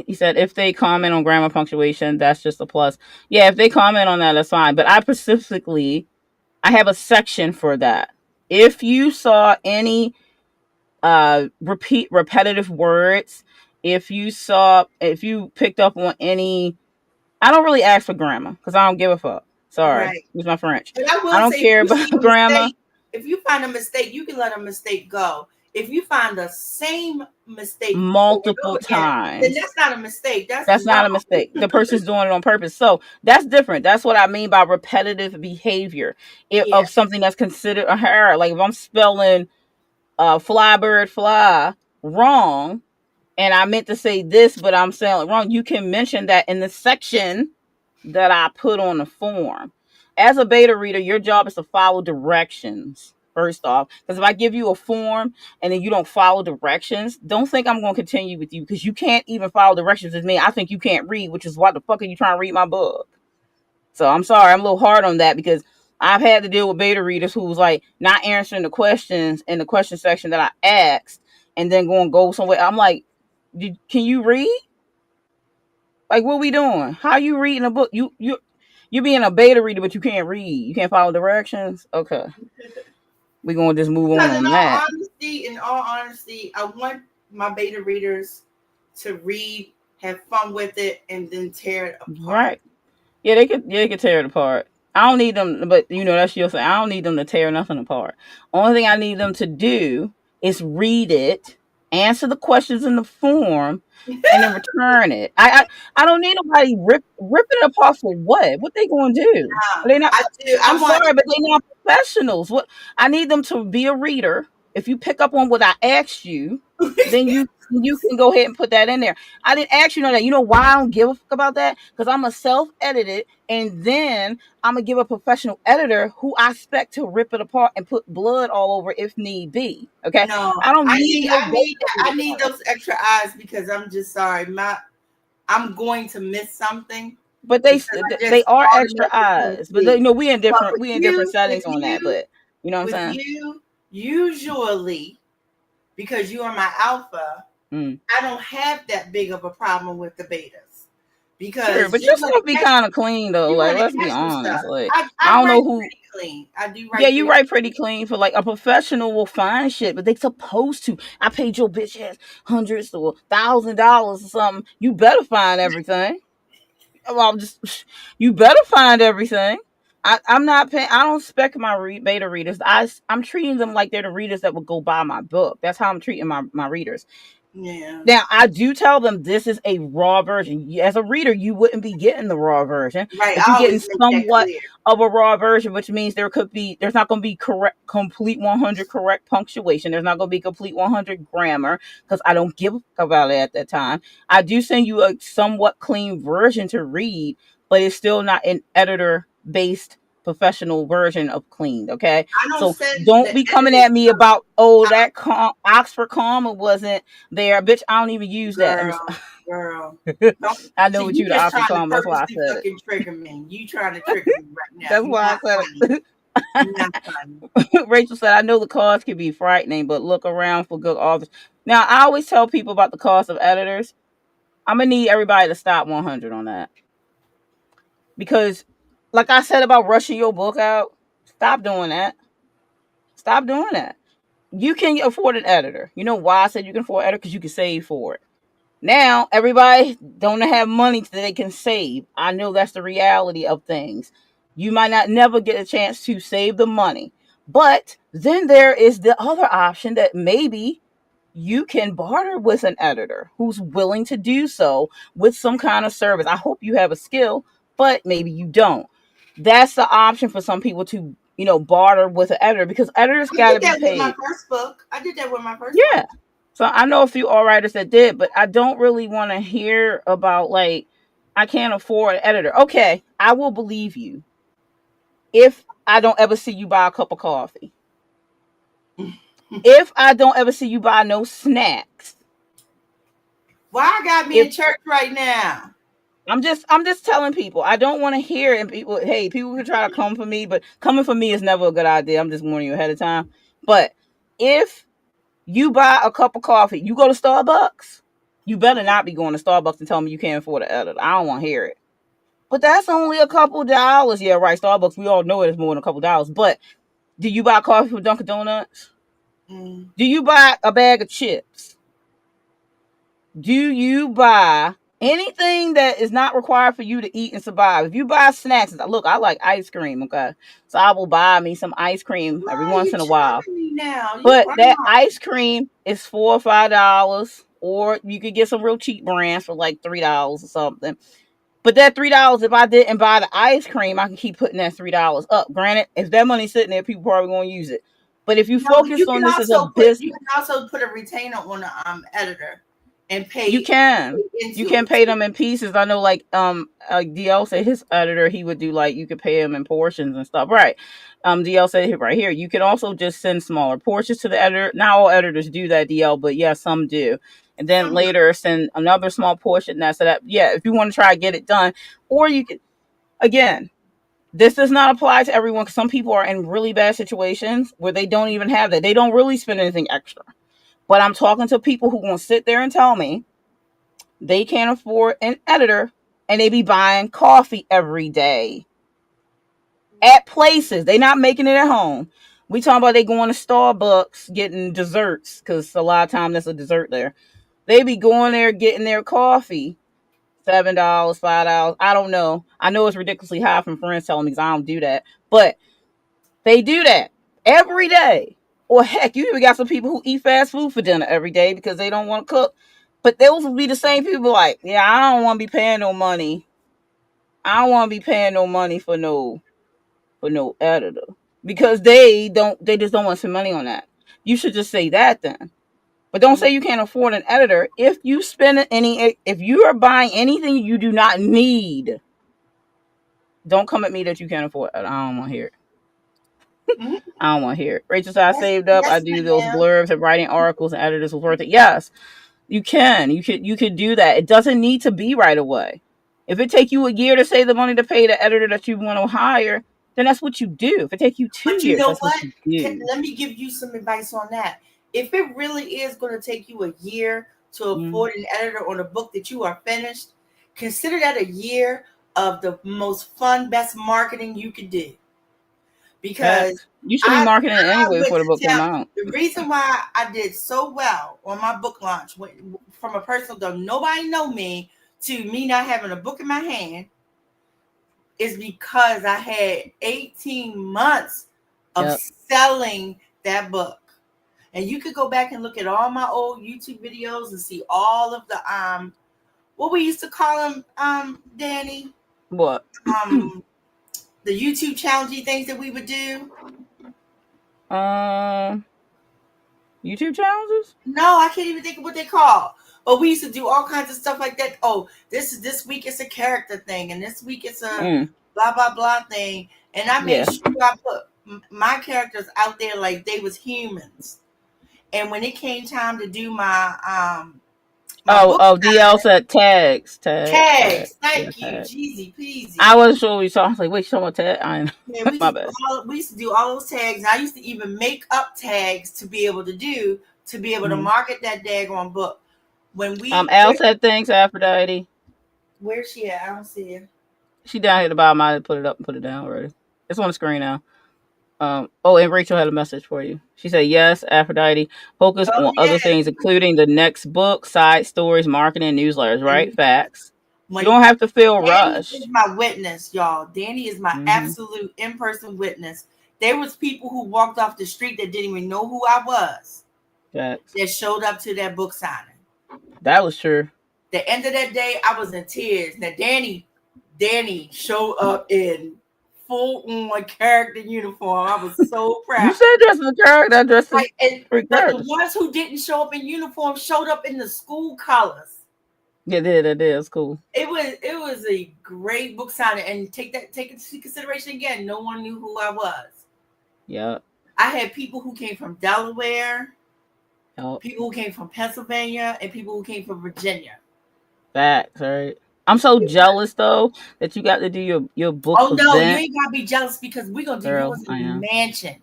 He said if they comment on grammar punctuation, that's just a plus. Yeah, if they comment on that, that's fine. But I have a section for that. If you saw any repetitive words, if you picked up on any, I don't really ask for grammar because I don't give a fuck. Sorry, Right. use my French. But I I will don't say, if care you about see a grammar. mistake, if you find a mistake, you can let a mistake go. If you find the same mistake over and Multiple over again, then times. that's not a mistake. That's That's wrong. not a mistake. The person's doing it on purpose. So that's different. That's what I mean by repetitive behavior Yeah. of something that's considered a error. Like if I'm spelling fly bird fly wrong, and I meant to say this, but I'm saying it wrong, you can mention that in the section that I put on the form. As a beta reader, your job is to follow directions. First off, because if I give you a form and then you don't follow directions, don't think I'm going to continue with you because you can't even follow directions with me. I think you can't read, which is why the fuck are you trying to read my book? So I'm sorry, I'm a little hard on that because I've had to deal with beta readers who was like not answering the questions in the question section that I asked, and then go somewhere. I'm like, can you read? Like, what we doing? How you reading a book? You being a beta reader, but you can't read. You can't follow directions. Okay, we gonna just move Because on that. in all honesty, I want my beta readers to read, have fun with it, and then tear it apart. Right? Yeah, they could tear it apart. I don't need them, but that's your thing. I don't need them to tear nothing apart. Only thing I need them to do is read it, answer the questions in the form, and then return it. I don't need nobody ripping it apart for what? What they gonna do? Are they not? I do. I I'm want sorry, but they're not professionals. What I need them to be a reader If you pick up on what I asked you, then you can go ahead and put that in there. I didn't ask you that. You know why I don't give a fuck about that? Because I'm a self-edit it, and then I'm gonna give a professional editor who I expect to rip it apart and put blood all over if need be. Okay, No, I don't I need need no I bait need over the I need front. those extra eyes because I'm just sorry. I'm going to miss something But because I they just are extra automatically eyes. But they, see. you know we in But different settings on that. But you know what I'm with saying? you, usually because you are my alpha, Mm. I don't have that big of a problem with the betas Sure, because but your stuff be kind of clean though. you're Like, gonna let's be catch some honest. stuff. Like, I I don't know write who. pretty clean. I do Yeah, write you pretty write pretty clean. clean for like a professional will find shit, but they supposed to. I paid your bitch ass hundreds or $1,000 or something. You better find everything. Well, I'm just you better find everything. I'm not paying. I don't spec my beta readers. I'm treating them like they're the readers that would go buy my book. That's how I'm treating my readers. Yeah. Now, I do tell them this is a raw version. As a reader, you wouldn't be getting the raw version, Right. but you're I getting always make that somewhat clear. of a raw version, which means there's not going to be correct, complete 100 correct punctuation. There's not going to be complete 100 grammar because I don't give about it at that time. I do send you a somewhat clean version to read, but it's still not an editor based professional version of cleaned. Okay, I don't so send don't the be coming edited at me about that Oxford comma wasn't there, bitch. I don't even use that. girl. Don't I know see what you you the just Oxford trying to comma. That's why I purposely said it. fucking trigger me. You trying to trigger me right now. That's You're why I not said funny. it. You're not funny. Rachel said, I know the cost can be frightening, but look around for good authors. Now, I always tell people about the cost of editors. I'm going to need everybody to stop 100 on that. Because, like I said about rushing your book out, stop doing that. Stop doing that. You can afford an editor. You know why I said you can afford an editor? Because you can save for it. Now, everybody don't have money that they can save. I know that's the reality of things. You might not never get a chance to save the money. But then there is the other option that maybe you can barter with an editor who's willing to do so with some kind of service. I hope you have a skill, but maybe you don't. That's the option for some people to, barter with an editor because editors I got did to be that with my paid. first book. I did that with my first book. Yeah. So I know a few all writers that did, but I don't really want to hear about like I can't afford an editor. Okay, I will believe you if I don't ever see you buy a cup of coffee. If I don't ever see you buy no snacks. Why I got me If in church right now? I'm just telling people I don't want to hear it and people hey, people can try to come for me, but coming for me is never a good idea. I'm just warning you ahead of time. But if you buy a cup of coffee, you go to Starbucks. You better not be going to Starbucks and tell me you can't afford an editor. I don't want to hear it. But that's only a couple dollars. Yeah, right. Starbucks, we all know it's more than a couple dollars. But do you buy coffee from Dunkin' Donuts? Mm. Do you buy a bag of chips? Do you buy anything that is not required for you to eat and survive? If you buy snacks, look, I like ice cream, okay? So I will buy me some ice cream Why every are once you in a while. charging me now? You But that wrong. ice cream is $4 or $5, or you could get some real cheap brands for like $3 or something. But that $3, if I didn't buy the ice cream, I can keep putting that $3 up. Granted, if that money's sitting there, people probably gonna use it. But if you No, but focus on this as a you business, can also put a retainer on the editor and you can. pay You into can it pay too. them in pieces. I know, like DL said, his editor he would do like you could pay him in portions and stuff, right? DL said right here, you can also just send smaller portions to the editor. Not all editors do that, DL, but yeah, some do. And then Some later send another small portion. That so that yeah, if you want to try to get it done, or you could again. This does not apply to everyone because some people are in really bad situations where they don't even have that. They don't really spend anything extra. But I'm talking to people who want to sit there and tell me they can't afford an editor and they be buying coffee every day at places. They not making it at home. We talking about they going to Starbucks getting desserts because a lot of time there's a dessert there. They be going there getting their coffee. $7, $5. I don't know. I know it's ridiculously high from friends telling me because I don't do that. But they do that every day. Or heck, you even got some people who eat fast food for dinner every day because they don't want to cook. But those will be the same people like, yeah, I don't want to be paying no money. I don't want to be paying no money for no editor. Because they just don't want to spend money on that. You should just say that then. But don't say you can't afford an editor. If you are buying anything you do not need, don't come at me that you can't afford it. I don't want to hear it. Mhm. I don't want to hear it. Rachel said, I Yes, saved up. I yes, do those ma'am. blurbs and writing articles and editors was worth it. Yes, you can. You could do that. It doesn't need to be right away. If it take you a year to save the money to pay the editor that you want to hire, then that's what you do. If it take you two But you years, know that's what what? you do. Let me give you some advice on that. If it really is going to take you a year to Mm, afford an editor on a book that you are finished, consider that a year of the most fun, best marketing you could do. Because facts. You should be I marketing it I anyway went before the book to come town. out. The reason why I did so well on my book launch, from a person though nobody know me to me not having a book in my hand, is because I had 18 months of Yep. selling that book. And you could go back and look at all my old YouTube videos and see all of the what we used to call them, Danny, What? um the YouTube challengey things that we would do. um, YouTube challenges. No, I can't even think of what they call. But we used to do all kinds of stuff like that. Oh, this week it's a character thing, and this week it's a Mm, blah blah blah thing. And I made yeah. sure I put my characters out there like they was humans. And when it came time to do my Oh, book oh, DL said tags, tag, tags, yeah, thank you, tag. Jeezy peasy. I wasn't sure what you saw. I was like, wait, you talking about tag? I know. Yeah, My bad. we used to do all those tags. And I used to even make up tags to be able to Mm-hmm. market that daggone book. When Al said thanks, Aphrodite. where's she at? I don't see her. She down here at the bottom. I put it up and put it down already. It's on the screen now. Oh, and Rachel had a message for you. She said, yes, Aphrodite, focus Oh on other yeah. things, including the next book, side stories, marketing, newsletters, right? And Facts. You when don't have to feel Danny is rushed. my witness, y'all. Danny is my Mm-hmm. absolute in-person witness. There was people who walked off the street that didn't even know who I was Facts. that showed up to that book signing. That was true. The end of that day, I was in tears. Now Danny showed up in full on character uniform. I was so You proud. said dress as a character. I dressed as Like, and three but the characters. ones who didn't show up in uniform showed up in the school colors. Yeah, it did. It's cool. It was a great book signing, and take into consideration again. No one knew who I was. Yeah. I had people who came from Delaware, Yep. people who came from Pennsylvania, and people who came from Virginia. Facts, right? I'm so jealous though that you got to do your book Oh no, you event. ain't gotta be jealous because we're gonna do Girl, yours I in the am. mansion.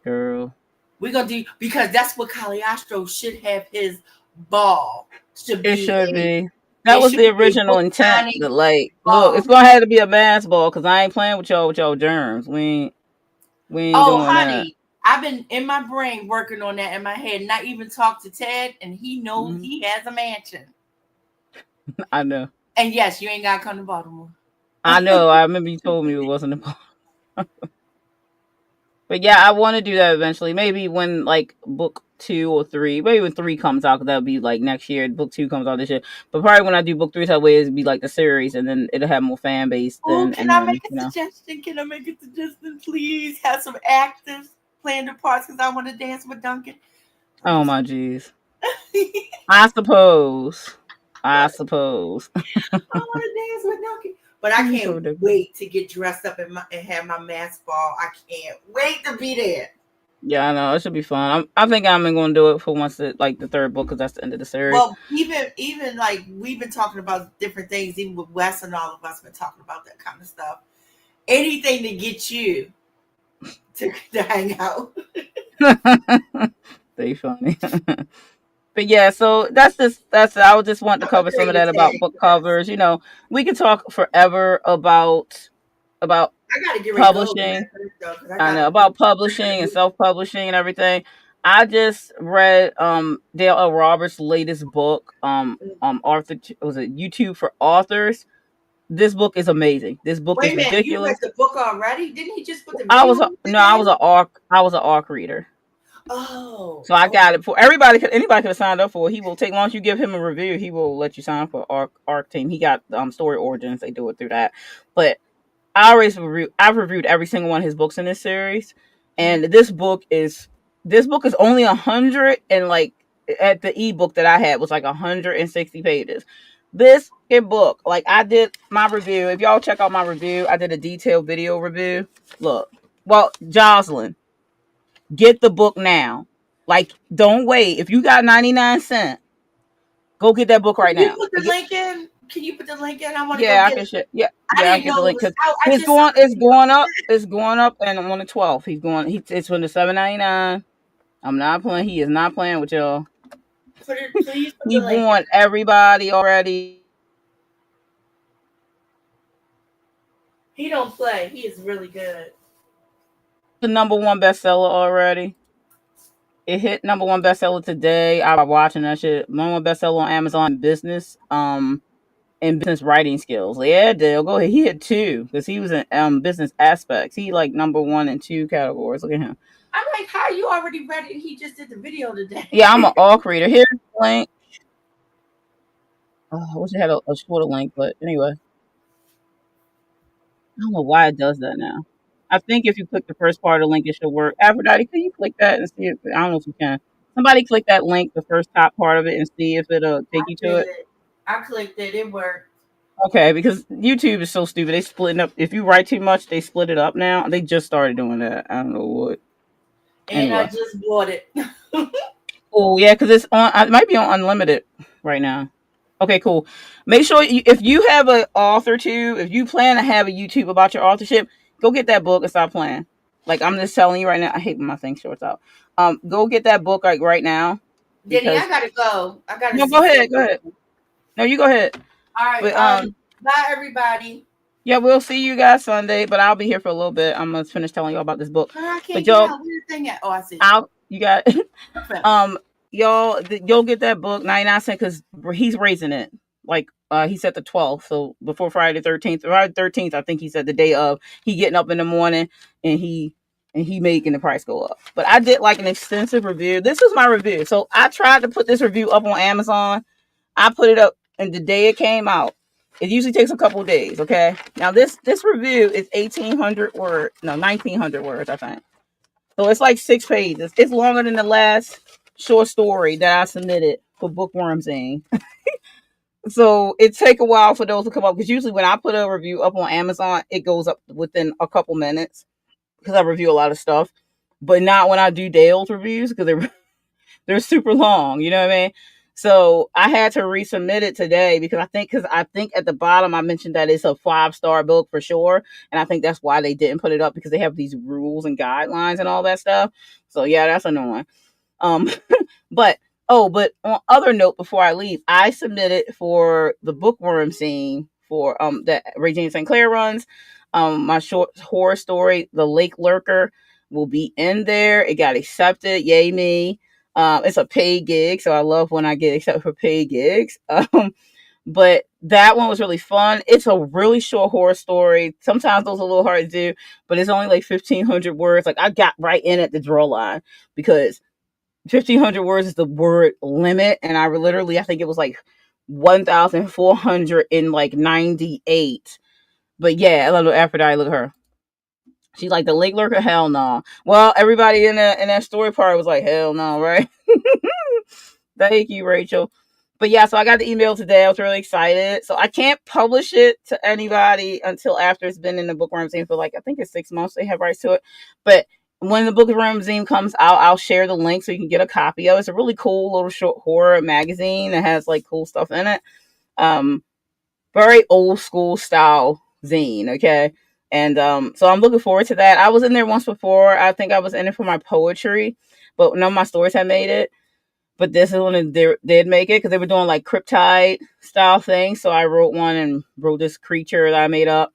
Girl. We're gonna do because that's what Caliostro should have his ball. Should It be should a be. That it was should the be a original book intent. signing That like, look, it's ball. gonna have to be a mass ball because I ain't playing with y'all germs. We ain't Oh, doing that. honey, I've been in my brain working on that in my head. And I even talked to Ted, and he knows Mm-hmm. he has a mansion. I know. And yes, you ain't gotta come to Baltimore. I know. I remember you told me it wasn't important. But yeah, I want to do that eventually. Maybe when like book 2 or 3, maybe when 3 comes out, because that'll be like next year. Book 2 comes out this year. But probably when I do book 3, that way it'll be like the series, and then it'll have more fan base. Oh, Then can and I make then a suggestion? Can I make a suggestion, please? Have some actors playing the parts because I want to dance with Duncan. I'm oh just my jeez. I suppose. I suppose. I want to dance with Duncan. But I You're so can't ridiculous. wait to get dressed up and have my mask ball. I can't wait to be there. Yeah, I know it should be fun. I think I'm going to do it for once like the 3rd book because that's the end of the series. Well, even like we've been talking about different things, even with Wes and all of us been talking about that kind of stuff. Anything to get you to hang out. They funny. But yeah, so that's I would just want to I'm gonna cover some of create a that about tag book for us. covers. We can talk forever about I gotta get ready to go publishing. because I I know gotta about I gotta publishing and move. self-publishing and everything. I just read Dale L. Roberts' latest book, Arthur was it YouTube for Authors. This book is amazing. This book Wait is a minute, you read ridiculous. the book already? Didn't he just put the video on I was today? an ARC reader. Oh, So I okay. got it for everybody. Anybody could have signed up for it. He will take once you give him a review. He will let you sign for ARC team. He got Story Origins. They do it through that. But I've reviewed every single one of his books in this series, and this book is This book is only 100 and like at the ebook that I had was like 160 pages. This book, like I did my review. If y'all check out my review, I did a detailed video review. Look, well, Jocelyn, get the book now. Like, don't wait. If you got 99 cents, go get that book right Can you now. put the link in? Can you put the link in? I want to go Yeah, I get can it. share. Yeah, I yeah, I didn't get the know it link was because out. I just saw the it's video. going up. It's going up, and on the 12th, he's going. It's from the 7.99. I'm not playing. He is not playing with y'all. Put it, please put He the link in. warned everybody already. He don't play. He is really good. The number one bestseller already. It hit number one bestseller today. I was watching that shit. Number one bestseller on Amazon business. In business writing skills. Yeah, Dale, go ahead. He hit two because he was in business aspects. He like number one in two categories. Look at him. I'm like, how you already read it? He just did the video today. Yeah, I'm an all creator. Here's the link. Oh, I wish I had a shorter link, but anyway, I don't know why it does that now. I think if you click the first part of the link, it should work. Aphrodite, can you click that and see if I don't know if you can. Somebody click that link, the first top part of it, and see if it'll take I you to did it. it. I clicked it. It worked. Okay, because YouTube is so stupid. They splitting up. If you write too much, they split it up now. They just started doing that. I don't know what. And I Anyway. just bought it. Oh yeah, because it's on. It might be on unlimited right now. Okay, cool. Make sure if you have an author too, if you plan to have a YouTube about your authorship, go get that book and stop playing. Like I'm just telling you right now. I hate when my thing shorts out. Go get that book like right now Danny, because I gotta go. I gotta no, see go ahead, something. go ahead. No, you go ahead. All right. But Bye everybody. yeah, we'll see you guys Sunday. But I'll be here for a little bit. I'm gonna finish telling you all about this book. Girl, I But can't get y'all, out. Where's the thing at? Oh, I see. you got Okay. y'all get that book 99 cents because he's raising it. Like he said the 12th, so before Friday the 13th. Friday the 13th, I think he said the day of. He getting up in the morning and he making the price go up. But I did like an extensive review. This was my review, so I tried to put this review up on Amazon. I put it up, and the day it came out. It usually takes a couple of days. Okay, now this review is 1,800 words, no 1,900 words, I think. So it's like 6 pages. It's longer than the last short story that I submitted for Bookworm Zine. So it take a while for those to come up because usually when I put a review up on Amazon, it goes up within a couple minutes because I review a lot of stuff. But not when I do Dale's reviews because they're super long. You know what I mean? So I had to resubmit it today because I think at the bottom I mentioned that it's a 5-star book for sure, and I think that's why they didn't put it up because they have these rules and guidelines and all that stuff. So yeah, that's annoying. Um, but but on other note, before I leave, I submitted for the bookworm scene for that Regina St. Clair runs. My short horror story, The Lake Lurker, will be in there. It got accepted. Yay me. It's a paid gig, so I love when I get accepted for paid gigs. But that one was really fun. It's a really short horror story. Sometimes those are a little hard to do, but it's only like 1,500 words. Like I got right in at the draw line because 1,500 words is the word limit, and I think it was like 1,400 in like 98. But yeah, I love Aphrodite. Look at her. She's like the lake lurker. Hell no. Well, everybody in that story part was like, hell no, right? Thank you, Rachel. But yeah, so I got the email today. I was really excited. So I can't publish it to anybody until after it's been in the Bookworm Zine for like I think it's 6 months. They have rights to it. But when the Bookworm Zine comes out, I'll share the link so you can get a copy of it. It's a really cool little short horror magazine that has like cool stuff in it. Very old school style zine, okay? And so I'm looking forward to that. I was in there once before. I think I was in it for my poetry, but none of my stories had made it. But this is when they did make it because they were doing like cryptide style things. So I wrote one and wrote this creature that I made up.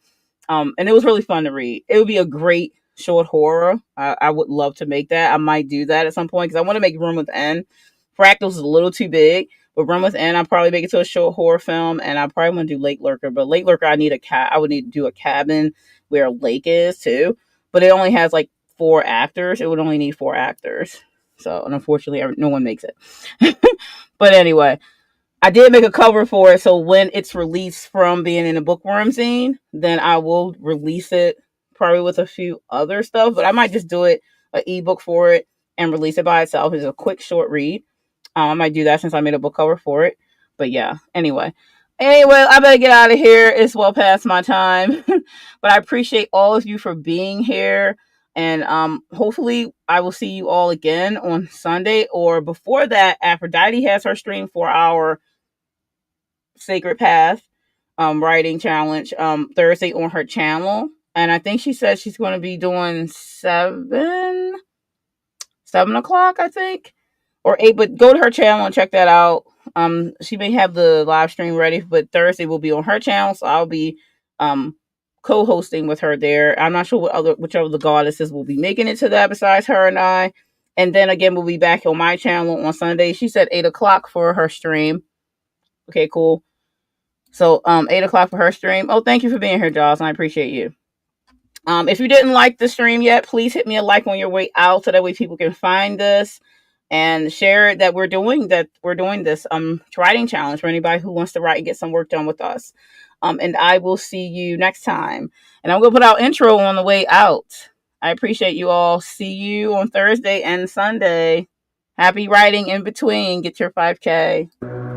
And it was really fun to read. It would be a great short horror. I would love to make that. I might do that at some point because I want to make Room Within. Fractals is a little too big, but Room Within I'll probably make it to a short horror film, and I probably want to do Lake Lurker. But Lake Lurker, I would need to do a cabin where a lake is too. But it only has like 4 actors. It would only need 4 actors. So, and unfortunately, no one makes it. But anyway, I did make a cover for it. So when it's released from being in a Bookworm Zine, then I will release it probably with a few other stuff. But I might just do it an ebook for it and release it by itself. It's a quick, short read. I might do that since I made a book cover for it. But yeah, anyway. Anyway, I better get out of here. It's well past my time. But I appreciate all of you for being here. And hopefully I will see you all again on Sunday. Or before that, Aphrodite has her stream for our Sacred Path writing challenge Thursday on her channel. And I think she said she's going to be doing 7 o'clock, I think, or 8. But go to her channel and check that out. She may have the live stream ready, but Thursday will be on her channel, so I'll be co-hosting with her there. I'm not sure which other the goddesses will be making it to that besides her and I. And then again, we'll be back on my channel on Sunday. She said 8 o'clock for her stream. Okay, cool. So 8 o'clock for her stream. Oh, thank you for being here, Jaws. I appreciate you. If you didn't like the stream yet, please hit me a like on your way out so that way people can find this and share that we're doing this writing challenge for anybody who wants to write and get some work done with us. And I will see you next time. And I'm going to put out intro on the way out. I appreciate you all. See you on Thursday and Sunday. Happy writing in between. Get your 5K.